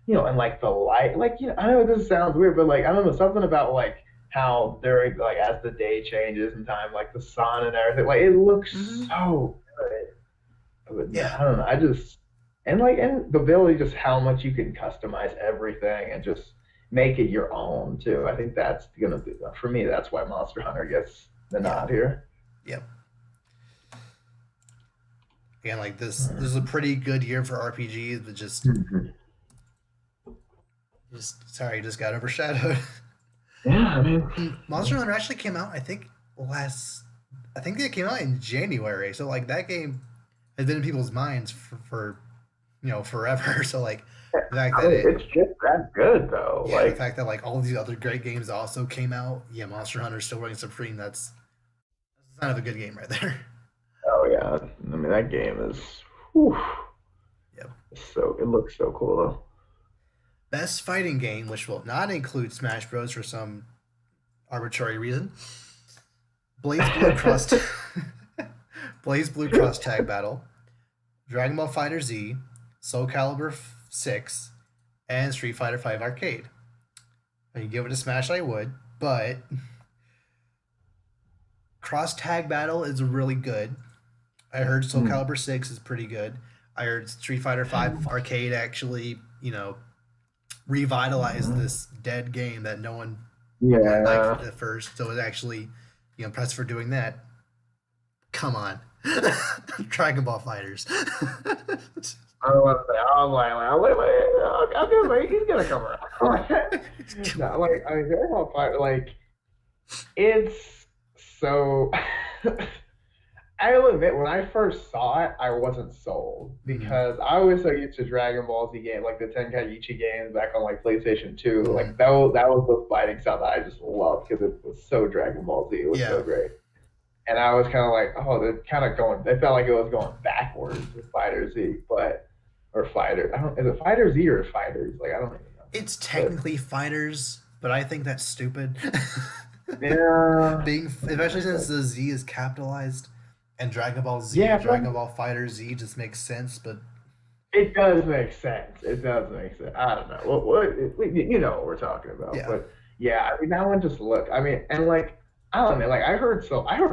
and like the light, like I know this sounds weird, but like I don't know something about like how during like as the day changes and time, like the sun and everything, like it looks Hmm. so good. But man, Yeah. I don't know. I just and the ability just how much you can customize everything and just make it your own too. I think that's gonna be for me. That's why Monster Hunter gets the Yeah. nod here. Yep. Again, like this is a Mhm. pretty good year for RPGs, but Mhm. just sorry, just got overshadowed. Yeah, I mean, And Monster Hunter actually came out, last I think it came out in January. So like that game has been in people's minds for forever. So like the fact I that mean, it it's just that good though. yeah, the Like, fact that like all these other great games also came out, yeah, Monster Hunter still reigns supreme. That's a sign of a good game right there. oh yeah, I mean that game is, whew, Yep. so it looks so cool though. Best fighting game, which will not include Smash Bros. For some arbitrary reason. Blaze Blue Cross Blaze Blue Cross Tag Battle, Dragon Ball Fighter Z, Soul Calibur 6, and Street Fighter 5 Arcade. If you give it a smash, I would, but Cross Tag Battle is really good. I heard Soul Hmm. Calibur 6 is pretty good. I heard Street Fighter 5 Arcade actually, revitalized this dead game that no one liked Yeah. at first. So it's actually, impressed for doing that. Come on. Dragon Ball Fighters. I was like, wait, he's gonna come around. No, like, I mean, Dragon Ball Fight, like, it's so. I'll admit, when I first saw it, I wasn't sold Mm-hmm. because I was so used to Dragon Ball Z games, like the Tenkaichi games back on like PlayStation 2. Mm-hmm. Like that was the fighting style that I just loved because it was so Dragon Ball Z. It was Yeah. so great. And I was kind of like, oh, they're kind of going. It felt like it was going backwards with Fighter Z, but or Fighter. I don't. Is it Fighter Z or Fighters? Like I don't even know. It's But technically fighters, but I think that's stupid. yeah, Especially since the Z is capitalized and Dragon Ball Z, yeah, Dragon Ball Fighter Z just makes sense, but it does make sense. It does make sense. I don't know. You know what we're talking about, yeah. but yeah, I mean that one just looked. I mean, and like I don't know. Like I heard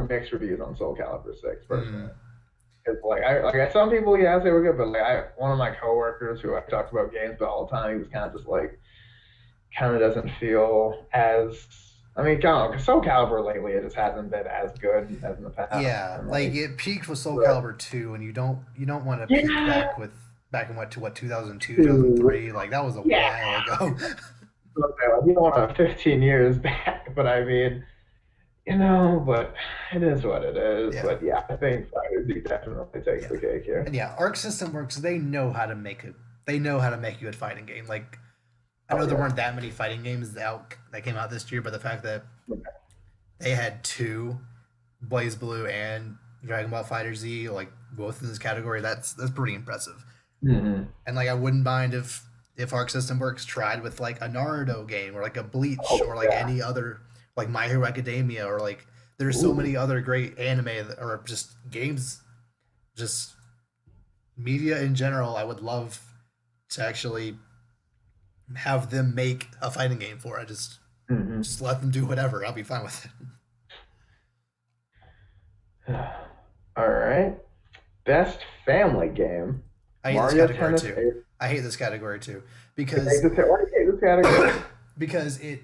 mixed reviews on Soul Calibur 6 Mm, personally. It's like some people, yeah, they were good, but like one of my coworkers who I talked about games but all the time, he was kind of just like kind of doesn't feel as. I mean, kind of Soul Calibur lately, it just hasn't been as good as in the past, yeah, and like like, it peaked with Soul but Calibur 2 and you don't want to peak yeah, back in what 2002, dude, 2003, like that was a yeah, while ago. okay, like, you don't want to 15 years back, but I mean, but it is what it is. Yeah. But yeah, I think Fighter Z definitely takes Yeah. the cake And here. yeah, Arc System Works, they know how to make a good fighting game. Like I Oh know there yeah. weren't that many fighting games that came out this year, but the fact that they had two, Blaze Blue and Dragon Ball Fighter Z, like both in this category, that's pretty impressive. Mm-hmm. And like I wouldn't mind if Arc System Works tried with like a Naruto game or like a Bleach Oh or like yeah. any other like My Hero Academia, or like there's so Ooh. many other great anime or just games, just media in general. I would love to actually have them make a fighting game for. I Hmm. just let them do whatever. I'll be fine with it. All right. Best family game. I hate this Mario category Tennis too. 8. I hate this category too You hate because this, why do you hate this category? because it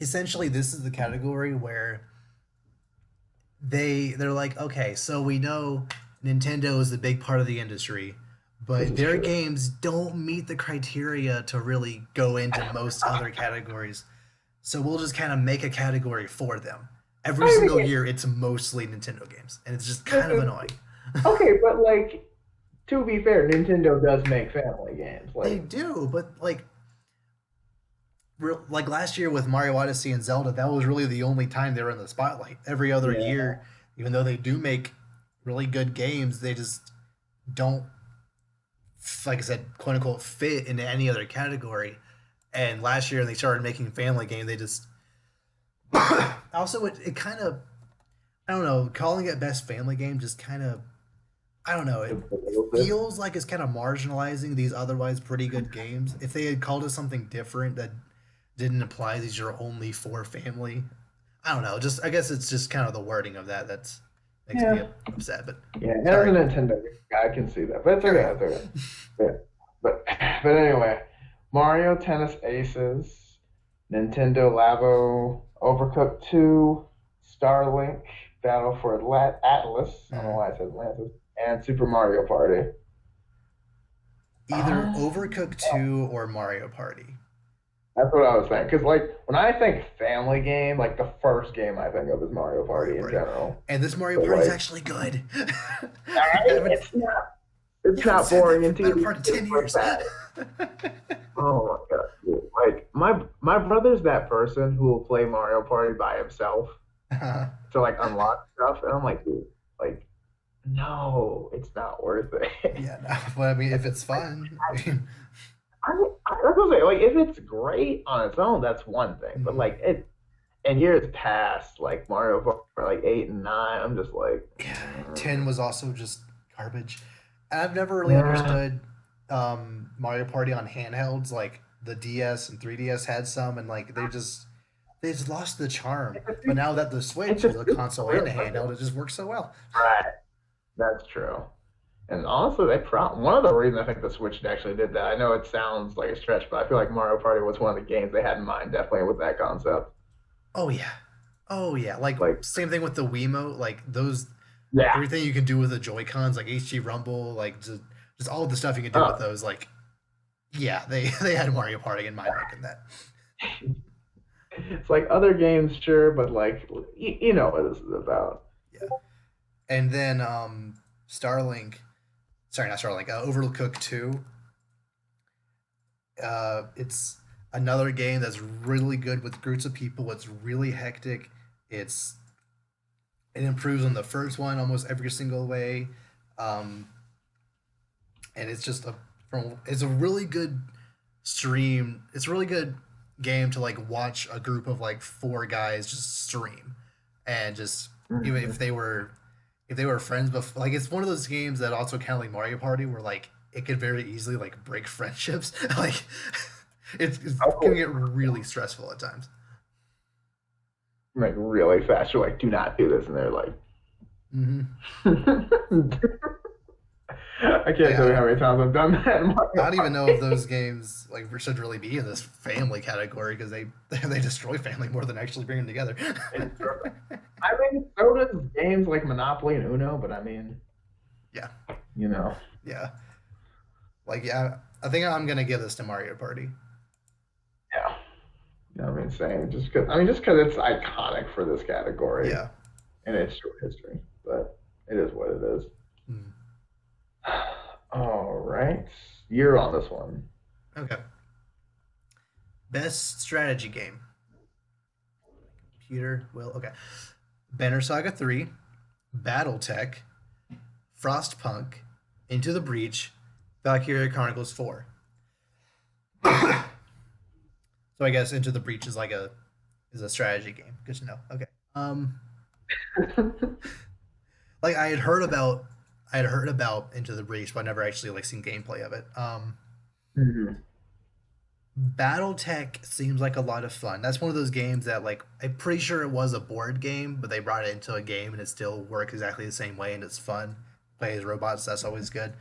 essentially this is the category where they're like, okay, so we know Nintendo is a big part of the industry, This but is their true. games don't meet the criteria to really go into most other categories. So we'll just kind of make a category for them. Every I single mean, year, it's mostly Nintendo games, and it's just this kind of is annoying. okay, but like to be fair, Nintendo does make family games. They Like, do, but like last year with Mario Odyssey and Zelda, that was really the only time they were in the spotlight. Every other yeah, year, even though they do make really good games, they just don't, like I said, quote unquote, fit into any other category. And last year, they started making family game. They just also it kind of, I don't know, calling it best family game just kind of, I don't know, it it's a little bit. feels like it's kind of marginalizing these otherwise pretty good games. If they had called it something different that didn't apply these are only for family, I don't know. Just I guess it's just kind of the wording of that that's makes me Yeah, upset. But yeah. As a sorry, Nintendo guy, I can see that, but it's okay. carry on. It's okay. Yeah. But anyway, Mario Tennis Aces, Nintendo Labo, Overcooked 2, Starlink, Battle for Atlas. I don't know Mm. why I said Atlantis, and Super Mario Party. Either Um, Overcooked 2 or Mario Party. that's what I was saying. Because like when I think family game, like the first game I think of is Mario Mario Party in Party. general. And this Mario But Party is like, actually good. all you right, haven't you it's haven't not said that boring for the until you better read part of the 10 first years. pack. Oh my god, dude. Like my brother's that person who will play Mario Party by himself to like unlock stuff, and I'm like, dude, like no, it's not worth it. Yeah, no, but I mean, if it's fun, I mean, That's what I'm saying. Like if it's great on its own, that's one thing. But mhm. like it, in years past, like Mario Party like 8 and 9, I'm just like, Yeah, 10 was also just garbage. And I've never really yeah. understood Mario Party on handhelds. Like the DS and 3DS had some, and like they just lost the charm. It's a But feature. now that the It's Switch a is a feature, console and really. a handheld, it just works so well. Right. That's true. And honestly, one of the reasons I think the Switch actually did that. I know it sounds like a stretch, but I feel like Mario Party was one of the games they had in mind, definitely with that concept. Oh yeah, oh yeah. Like Like, same thing with the Wiimote. Like those yeah. everything you can do with the Joy Cons, like HG Rumble, like just all of the stuff you can do with Oh, those. Like yeah, they they had Mario Party in mind making that. it's like other games, sure, but like you know what this is about. Yeah, and then Starlink, sorry, not Starlink, Overcooked 2. It's another game that's really good with groups of people. It's really hectic. It's it improves on the first one almost every single way, um, and it's just it's a really good stream. It's a really good game to like watch a group of like four guys just stream, and just even Mhm. if they were friends before, like it's one of those games that also kind of like Mario Party where like it could very easily like break friendships. Like it's can Oh, get really stressful at times. like really fast. You're like, do not do this, and they're like, Mm-hmm. I Like can't tell you how many times I've done that in I Mario don't even know if Party. those games like should really be in this family category because they destroy family more than actually bring them together. It's perfect. I mean, so does games like Monopoly and Uno, but I mean, Yeah, you know, yeah. Like yeah, I think I'm gonna give this to Mario Party. yeah. You know what I mean, same. Just because it's iconic for this category Yeah. and its short history, but it is what it is. Mm. All right, you're on this one. Okay. Best strategy game. Computer will okay. Banner Saga 3, BattleTech, Frostpunk, Into the Breach, Valkyria Chronicles 4. So I guess Into the Breach is like a is a strategy game. Good to know. Okay. Like I had heard about Into the Breach, but I never actually like seen gameplay of it. Mhm. BattleTech seems like a lot of fun. That's one of those games that like I'm pretty sure it was a board game, but they brought it into a game and it still works exactly the same way and it's fun. Play as robots, that's always good.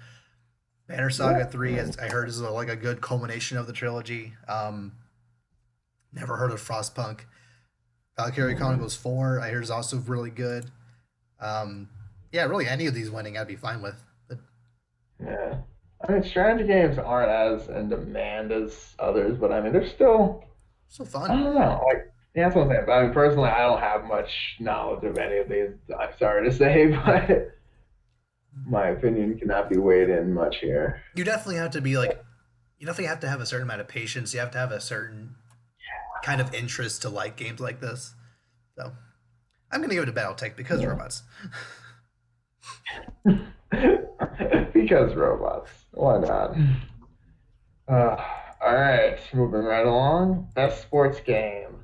Banner Yeah. Saga 3, as I heard, is like a good culmination of the trilogy. Never heard of Frostpunk. Valkyrie Mhm. Chronicles 4, I heard is also really good. Um, yeah, really any of these winning I'd be fine with. But Yeah. I mean, strategy games aren't as in demand as others, but I mean, they're still, still I fun. don't know. Like, yeah, that's what I'm saying. But I mean, personally, I don't have much knowledge of any of these. I'm sorry to say, but my opinion cannot be weighed in much here. You definitely have to be like, you definitely have to have a certain amount of patience. You have to have a certain kind of interest to like games like this. So I'm gonna give it a BattleTech because Yeah. robots. Because robots. Why not? Uh, all right, moving right along. Best sports game: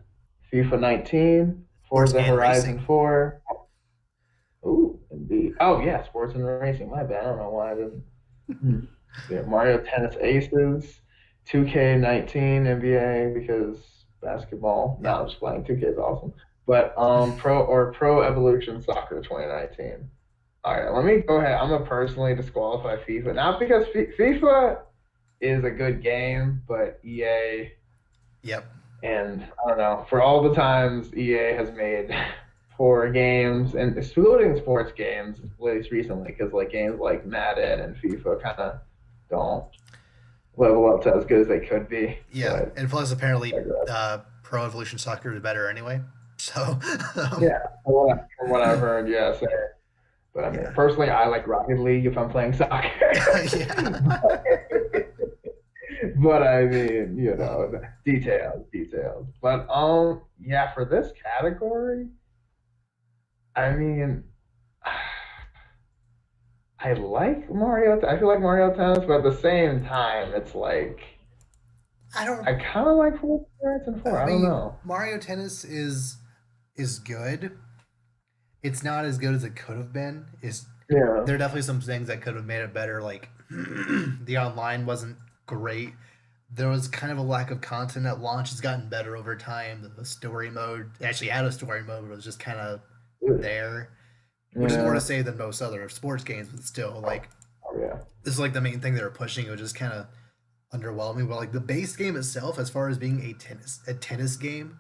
FIFA 19, Sports Forza and Horizon racing. 4. Ooh, indeed. Oh yeah, sports and racing. My bad. I don't know why I didn't. Hmm. Yeah, Mario Tennis Aces, 2K19 NBA because basketball. No, Yep. I'm just playing. 2K is awesome. But Pro Evolution Soccer 2019. All right, let me go ahead. I'm gonna personally disqualify FIFA, not because FIFA is a good game, but EA Yep. and I don't know, for all the times EA has made poor games, and including sports games, at least recently, because like games like Madden and FIFA kind of don't level up to as good as they could be. Yeah. But And plus, I apparently, digress. Pro Evolution Soccer is better anyway. So, Yeah, from what I've heard, yes. But I mean, yeah. personally, I like Rocket League if I'm playing soccer. Yeah. But I mean, Um, details. But yeah, for this category, I mean, I like Mario. I feel like Mario Tennis, but at the same time, it's like I don't. I kind of like Forza Horizon 4. I I don't mean, know. Mario Tennis is good. It's not as good as it could have been. Is Yeah, there are definitely some things that could have made it better. Like the online wasn't great. There was kind of a lack of content at launch. It's gotten better over time. The story mode it actually had a story mode, but it was just kind of there, which is more to yeah, say than most other sports games. But still, like oh, yeah. this is like the main thing they were pushing. It was just kind of underwhelming. But like the base game itself, as far as being a tennis game,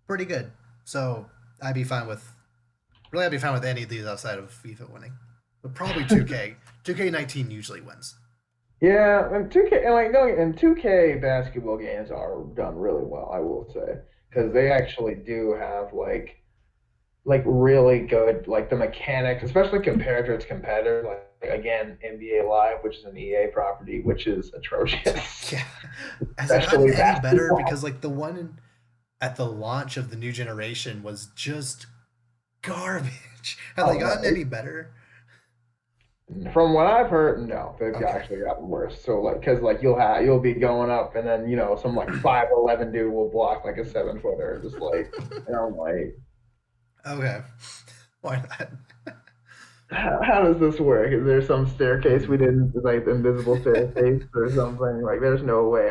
pretty good. So I'd be fine with really I'd be fine with any of these outside of FIFA winning. But probably 2K. 2K19 usually wins. Yeah, and 2K and like going and 2K basketball games are done really well, I will say, because they actually do have like really good like the mechanics, especially compared to its competitor, like again NBA Live, which is an EA property, which is atrocious, Yeah. Has it gotten especially any better? Because basketball. like the one at the launch of the new generation was just garbage. Have they Oh no, gotten any better? from what I've heard, no, they've Okay. actually gotten worse. So like, because like you'll be going up, and then some like 5'11" dude will block like a 7 footer, just like, and I'm like, Okay. Why not? how does this work? Is there some staircase we didn't like, the invisible staircase or something? Like, there's no way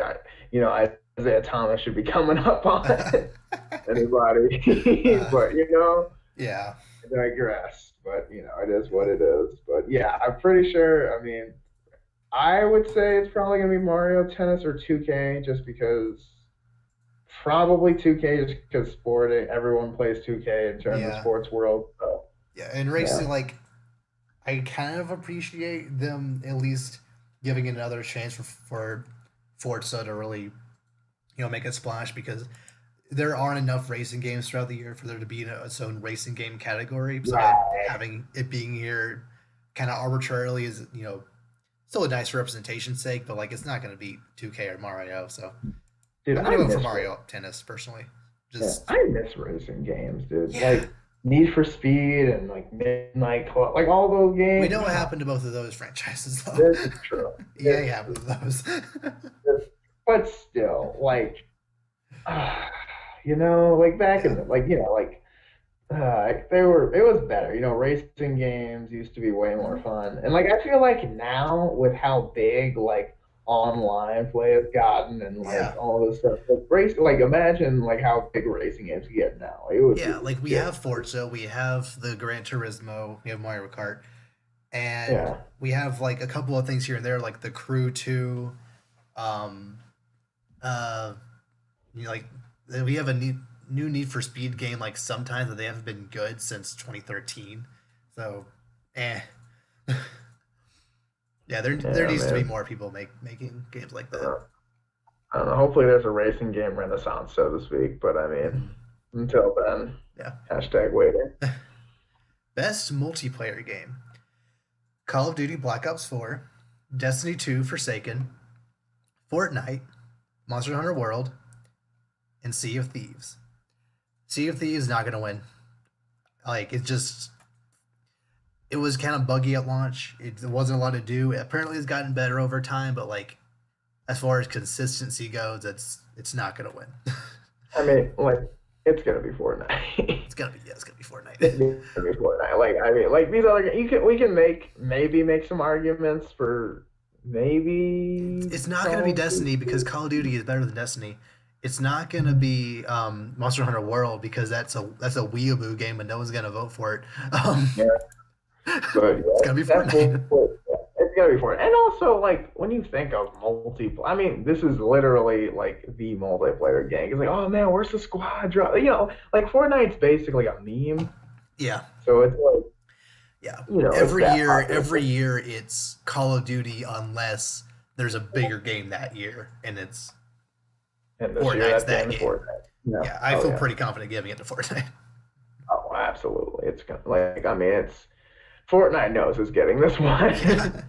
Isaiah Thomas should be coming up on anybody. uh, But yeah. I digress. But it is what it is. But yeah, I'm pretty sure. I mean, I would say it's probably gonna be Mario Tennis or 2K, just because probably 2K, just because sporting everyone plays 2K in terms of Yeah. sports world. So Yeah. And racing, yeah, like, I kind of appreciate them at least giving it another chance for Forza to really, make a splash because there aren't enough racing games throughout the year for there to be its own racing game category. So right. having it being here kind of arbitrarily is, still a nice representation's sake, but like it's not going to beat 2K or Mario. So Dude, I'm going I to go for miss Mario Tennis personally. yeah, Just, I miss racing games, dude. yeah, Like Need for Speed and like Midnight Club, like all those we games. know what happened to both of those franchises, though. This is true. EA This happened to those. this, but still, like, like back in Yeah. the, they were it was better. Racing games used to be way more Mhm. fun. And like I feel like now with how big like online play has gotten and like Yeah. all this stuff, like imagine like how big racing games get now. It would be Yeah, like we have ridiculous. Forza, we have the Gran Turismo, we have Mario Kart, and Yeah. we have like a couple of things here and there, like the Crew 2. Um, uh, like we have a new Need for Speed game, like sometimes that they haven't been good since 2013. So, eh. Yeah, there Yeah, needs to be man. more people making games like that. Uh, I don't know. Hopefully there's a racing game renaissance, so to speak. But I mean, Mhm. until then, Yeah. hashtag waiting. Best multiplayer game: Call of Duty Black Ops 4, Destiny 2 Forsaken, Fortnite, Monster Hunter World, and Sea of Thieves. Sea of Thieves not gonna win. Like it was kind of buggy at launch. It wasn't a lot to do. Apparently, it's gotten better over time, but like as far as consistency goes, it's not gonna win. I mean, like, it's gonna be Fortnite. It's gonna be Fortnite. It's gonna be Fortnite. Like, I mean, like these other we can maybe make some arguments for maybe It's not gonna be Call of Destiny because Duty. Call of Duty is better than Destiny. It's not gonna be Monster Hunter World because that's a weeaboo game and no one's gonna vote for it. Um, Yeah, but it's yeah, gonna be definitely, Fortnite. it's gonna be Fortnite. And also, like, when you think of multiplayer, I mean, this is literally like the multiplayer game. It's like, oh man, where's the squad drop? Like Fortnite's basically a meme. Yeah, So it's like, yeah. it's that popular. Every year it's Call of Duty unless there's a bigger game that year and it's And this year, Fortnite's that that game is game. Fortnite. Yeah. Yeah, I Oh feel yeah. pretty confident giving it to Fortnite. Oh, absolutely. It's like, I mean, it's Fortnite knows is getting this one. Yeah.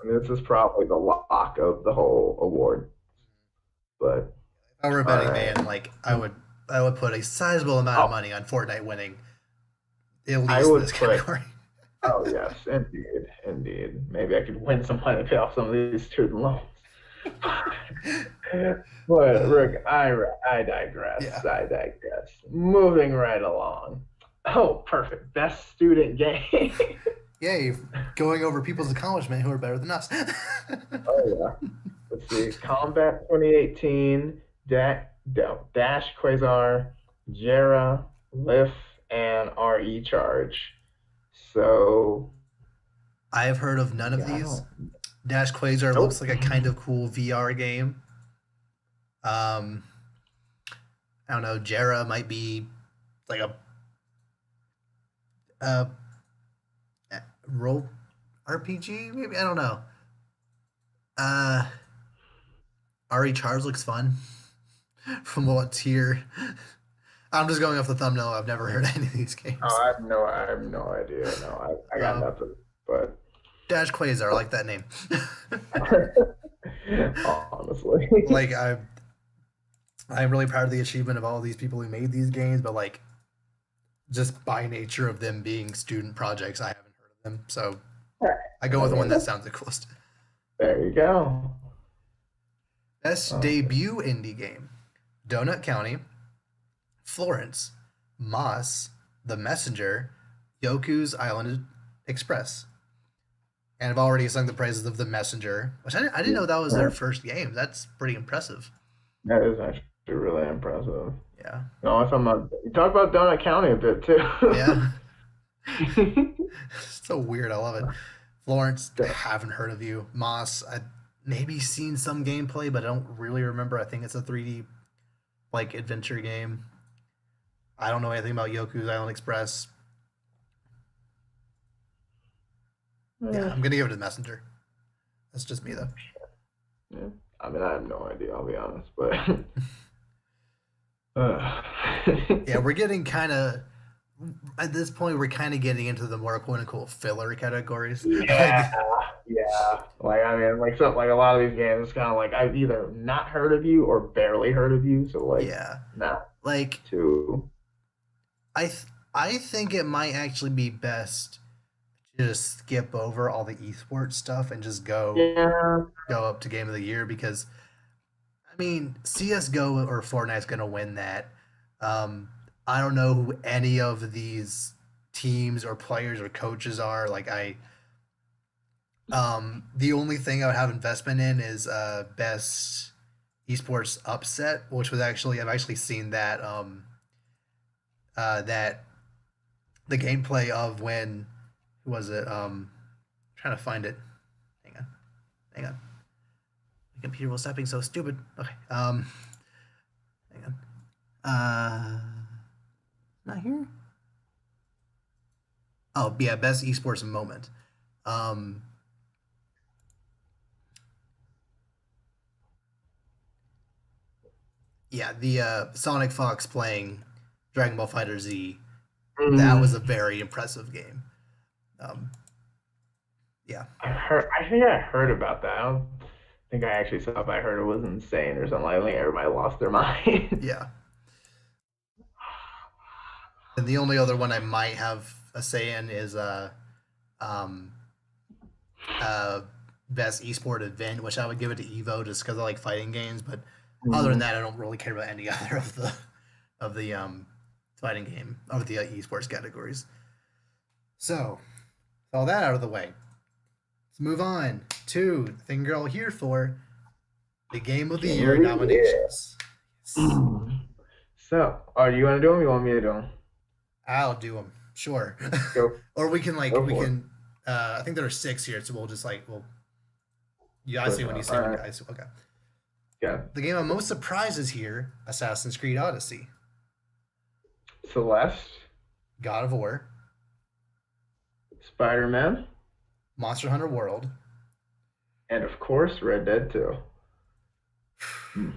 I mean, this is probably the lock of the whole award. But If I were a all betting right. man, like I would put a sizable amount of Oh, money on Fortnite winning at I least in this would put. category. Oh yes, indeed, indeed. Maybe I could win some money to pay off some of these student loans. But Rick, I digress. Yeah. I digress. Moving right along. Oh, perfect. Best student game. Yay, going over people's accomplishment who are better than us. Oh yeah. Let's see. Combat 2018, Dash Quasar, Jera, Lift, and RE Charge. So I have heard of none of yeah, I these. don't. Dash Quasar looks Nope. like a kind of cool VR game. Um, I don't know. Jera might be like a role RPG, maybe. I don't know. Uh, RE Charge looks fun from what's here. I'm just going off the thumbnail. I've never heard any of these Oh, games. I have no idea. No, I got Um, nothing. But Dash Quasar, I like that name. honestly, Like I'm really proud of the achievement of all these people who made these games, but like just by nature of them being student projects, I haven't heard of them. So I go I with the one mean, that sounds the coolest. there you go. Best Okay. debut indie game: Donut County, Florence, Moss, The Messenger, Yoku's Island Express. And I've already sung the praises of The Messenger, which I didn't know that was their first game. That's pretty impressive. That is actually really impressive. Yeah. No, if I'm not, you talk about Donut County a bit too. Yeah. So weird. I love it. Florence, haven't heard of you. Moss, I maybe seen some gameplay, but I don't really remember. I think it's a 3D like adventure game. I don't know anything about Yoku's Island Express. Yeah, Eh, I'm gonna give it to the Messenger. That's just me though. yeah. I mean, I have no idea. I'll be honest, but uh, Yeah, we're getting kind of at this point we're kind of getting into the more quote unquote filler categories. yeah, Like, yeah. Like I mean, like something like a lot of these games, it's kind of like I've either not heard of you or barely heard of you. So like, yeah, not like too. I think it might actually be best to just skip over all the esports stuff and just go Yeah, go up to game of the year because I mean, CS:GO or Fortnite's gonna win that. Um, I don't know who any of these teams or players or coaches are. The only thing I would have investment in is best esports upset, which was actually I've actually seen that that the gameplay of when who was it? Trying to find it. Hang on, hang on. My computer will stop being so stupid. Okay. Hang on. Not here. Oh yeah, best esports moment. Um, yeah, the Sonic Fox playing Dragon Ball Fighter Z. That was Mm, a very impressive game. Um, yeah, I think I heard about that. I don't think I actually saw it. I heard it was insane or something. I think everybody lost their mind. yeah. And the only other one I might have a say in is um, uh, best esport event, which I would give it to Evo just because I like fighting games. But other than Mm. that, I don't really care about any other of the fighting game of the esports categories. So, with all that out of the way, let's move on to the thing you're all here for, the Game of the Game of Year the year. nominations. Yes. So, do you want to do them? You want me to do them? I'll do them, sure. Go, Or we can go we for it. can. I think there are six here, so we'll just yeah, I Split see them when you up. say All when right. I see, okay. Yeah. The game I'm most surprised is here: Assassin's Creed Odyssey, Celeste, God of War, Spider-Man, Monster Hunter World. and of course, Red Dead 2. Hmm.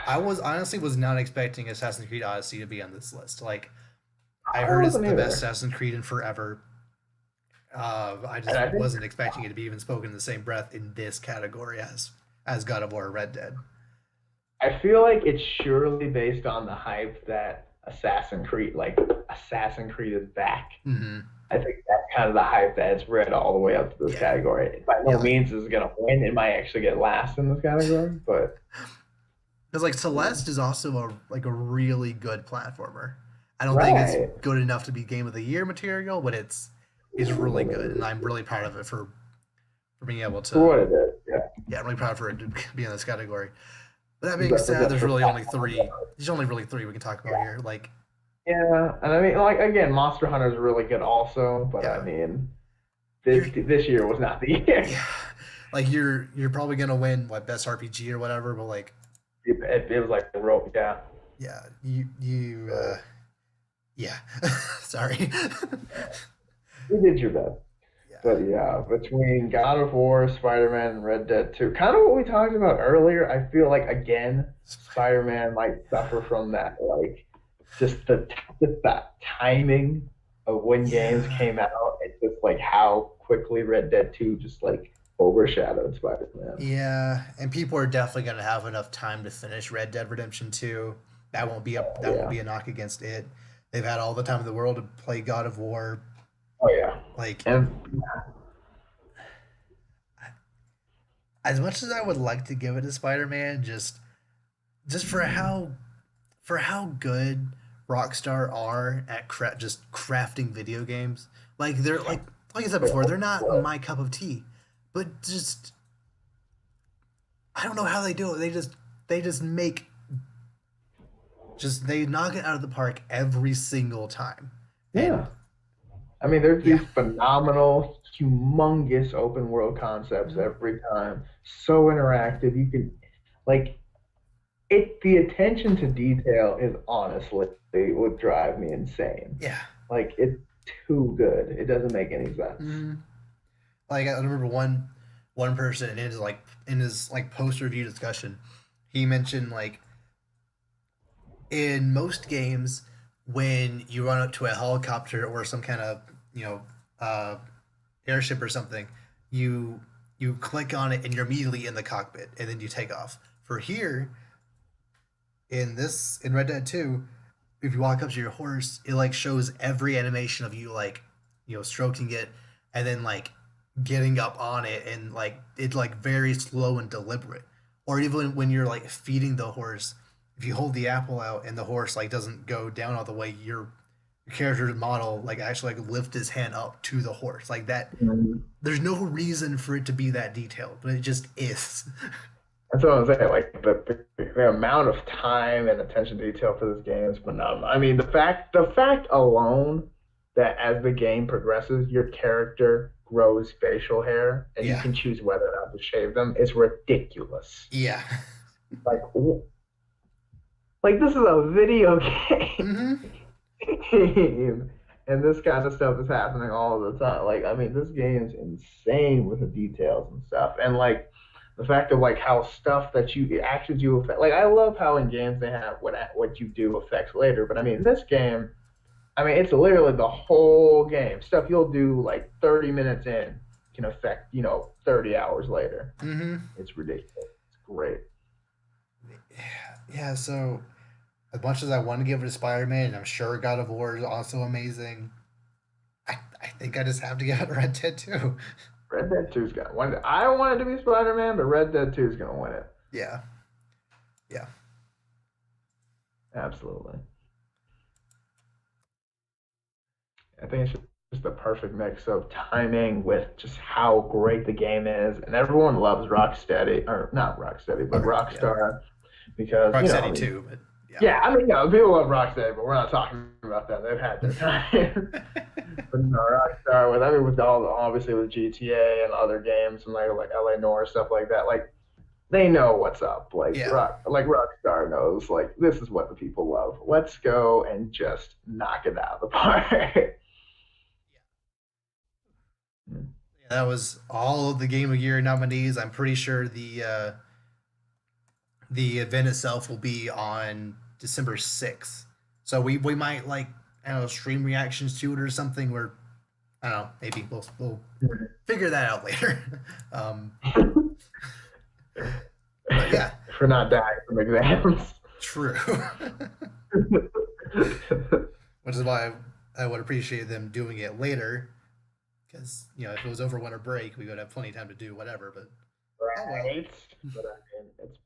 I was honestly was not expecting Assassin's Creed Odyssey to be on this list. Like I I heard it's wasn't the best either. Assassin's Creed in forever. I And just I think wasn't expecting it to be even spoken in the same breath in this category as God of War or Red Dead. I feel like it's surely based on the hype that Assassin's Creed is back. Mm-hmm. I think that's kind of the hype that has spread all the way up to this Yeah, category. By no yeah. Like means is it going to win. It might actually get last in this category, but because like yeah. Celeste is also a really good platformer. I don't think it's Right. good enough to be Game of the Year material, but it's really good, and I'm really proud of it for being able For to. what it is, yeah. Yeah, I'm really proud for it to be in this category. But that It being said, represents there's for really only three. There's only really three we can talk about here. Like, yeah, and I mean, like again, Monster Hunter is really good also, but I yeah, mean, you're this year was not the year. yeah, like you're probably gonna win what best RPG or whatever, but like, It was like a rope, yeah. yeah, you But yeah, sorry, you did your best. yeah, But yeah, between God of War, Spider-Man, and Red Dead 2, kind of what we talked about earlier, I feel like again, Spider-Man might suffer from that, like just that timing of when games yeah, came out, and just like how quickly Red Dead 2 just like overshadowed Spider-Man. yeah, and people are definitely gonna have enough time to finish Red Dead Redemption 2. That won't Yeah. be a knock against it. They've had all the time in the world to play God of War. Oh yeah. Like, And as much as I would like to give it to Spider-Man, just for how good Rockstar are at just crafting video games. Like like I said before, they're not my cup of tea, but just I don't know how they do it. They just make just they knock it out of the park every single time. yeah. And I mean, there's yeah, these phenomenal, humongous open world concepts mhm, every time. So interactive. You can like the attention to detail is honestly what drive me insane. yeah. Like it's too good. It doesn't make any sense. Mm-hmm. Like I remember one person in his like post review discussion, he mentioned like in most games when you run up to a helicopter or some kind of you know uh, airship or something, you you click on it and you're immediately in the cockpit and then you take off. For here in Red Dead 2, if you walk up to your horse, it like shows every animation of you like stroking it and then like getting up on it and like it's like very slow and deliberate. or even when you're like feeding the horse, if you hold the apple out and the horse like doesn't go down all the way, your character's model like actually like lift his hand up to the horse like that. Mhm. There's no reason for it to be that detailed, but it just is. That's what I'm saying. Like the amount of time and attention to detail for this game is phenomenal. I mean, the fact alone that as the game progresses, your character grows facial hair and you Yeah, can choose whether or not to shave them is ridiculous. yeah. Like, like this is a video Mm-hmm. game, and this kind of stuff is happening all the time. Like, I mean, this game's insane with the details and stuff, and like the fact of like how stuff that you actions you affect. Like, I love how in games they have what you do affects later, but I mean, this game, I mean, it's literally the whole game. Stuff you'll do like 30 minutes in can affect 30 hours later. Mm-hmm. It's ridiculous. It's great. Yeah. So as much as I want to give it to Spider-Man, and I'm sure God of War is also amazing, I think I just have to give it to Red Dead 2. Red Dead 2's gonna win it. I want it to be Spider Man, but Red Dead 2 is gonna win it. Yeah. Yeah. Absolutely. I think it's just the perfect mix of timing with just how great the game is, and everyone loves Rocksteady, or not Rocksteady, but Okay. Yeah. Rockstar because I Rocksteady mean, too, but yeah. yeah, I mean, people love Rocksteady, but we're not talking about them. They've had their time. But no, Rockstar with I mean with all obviously with GTA and other games and like LA Noire stuff like that, like they know what's up. Yeah. Like Rockstar knows like this is what the people love. Let's go and just knock it out of the park. That was all of the Game of Year nominees. I'm pretty sure the event itself will be on December 6th. So we might like I don't know stream reactions to it or something where I don't know, maybe we'll figure that out later. um, but yeah, For not dying from exams. true. Which is why I would appreciate them doing it later, because if it was over winter break, we would have plenty of time to do whatever. But oh well. Right. But I mean, it's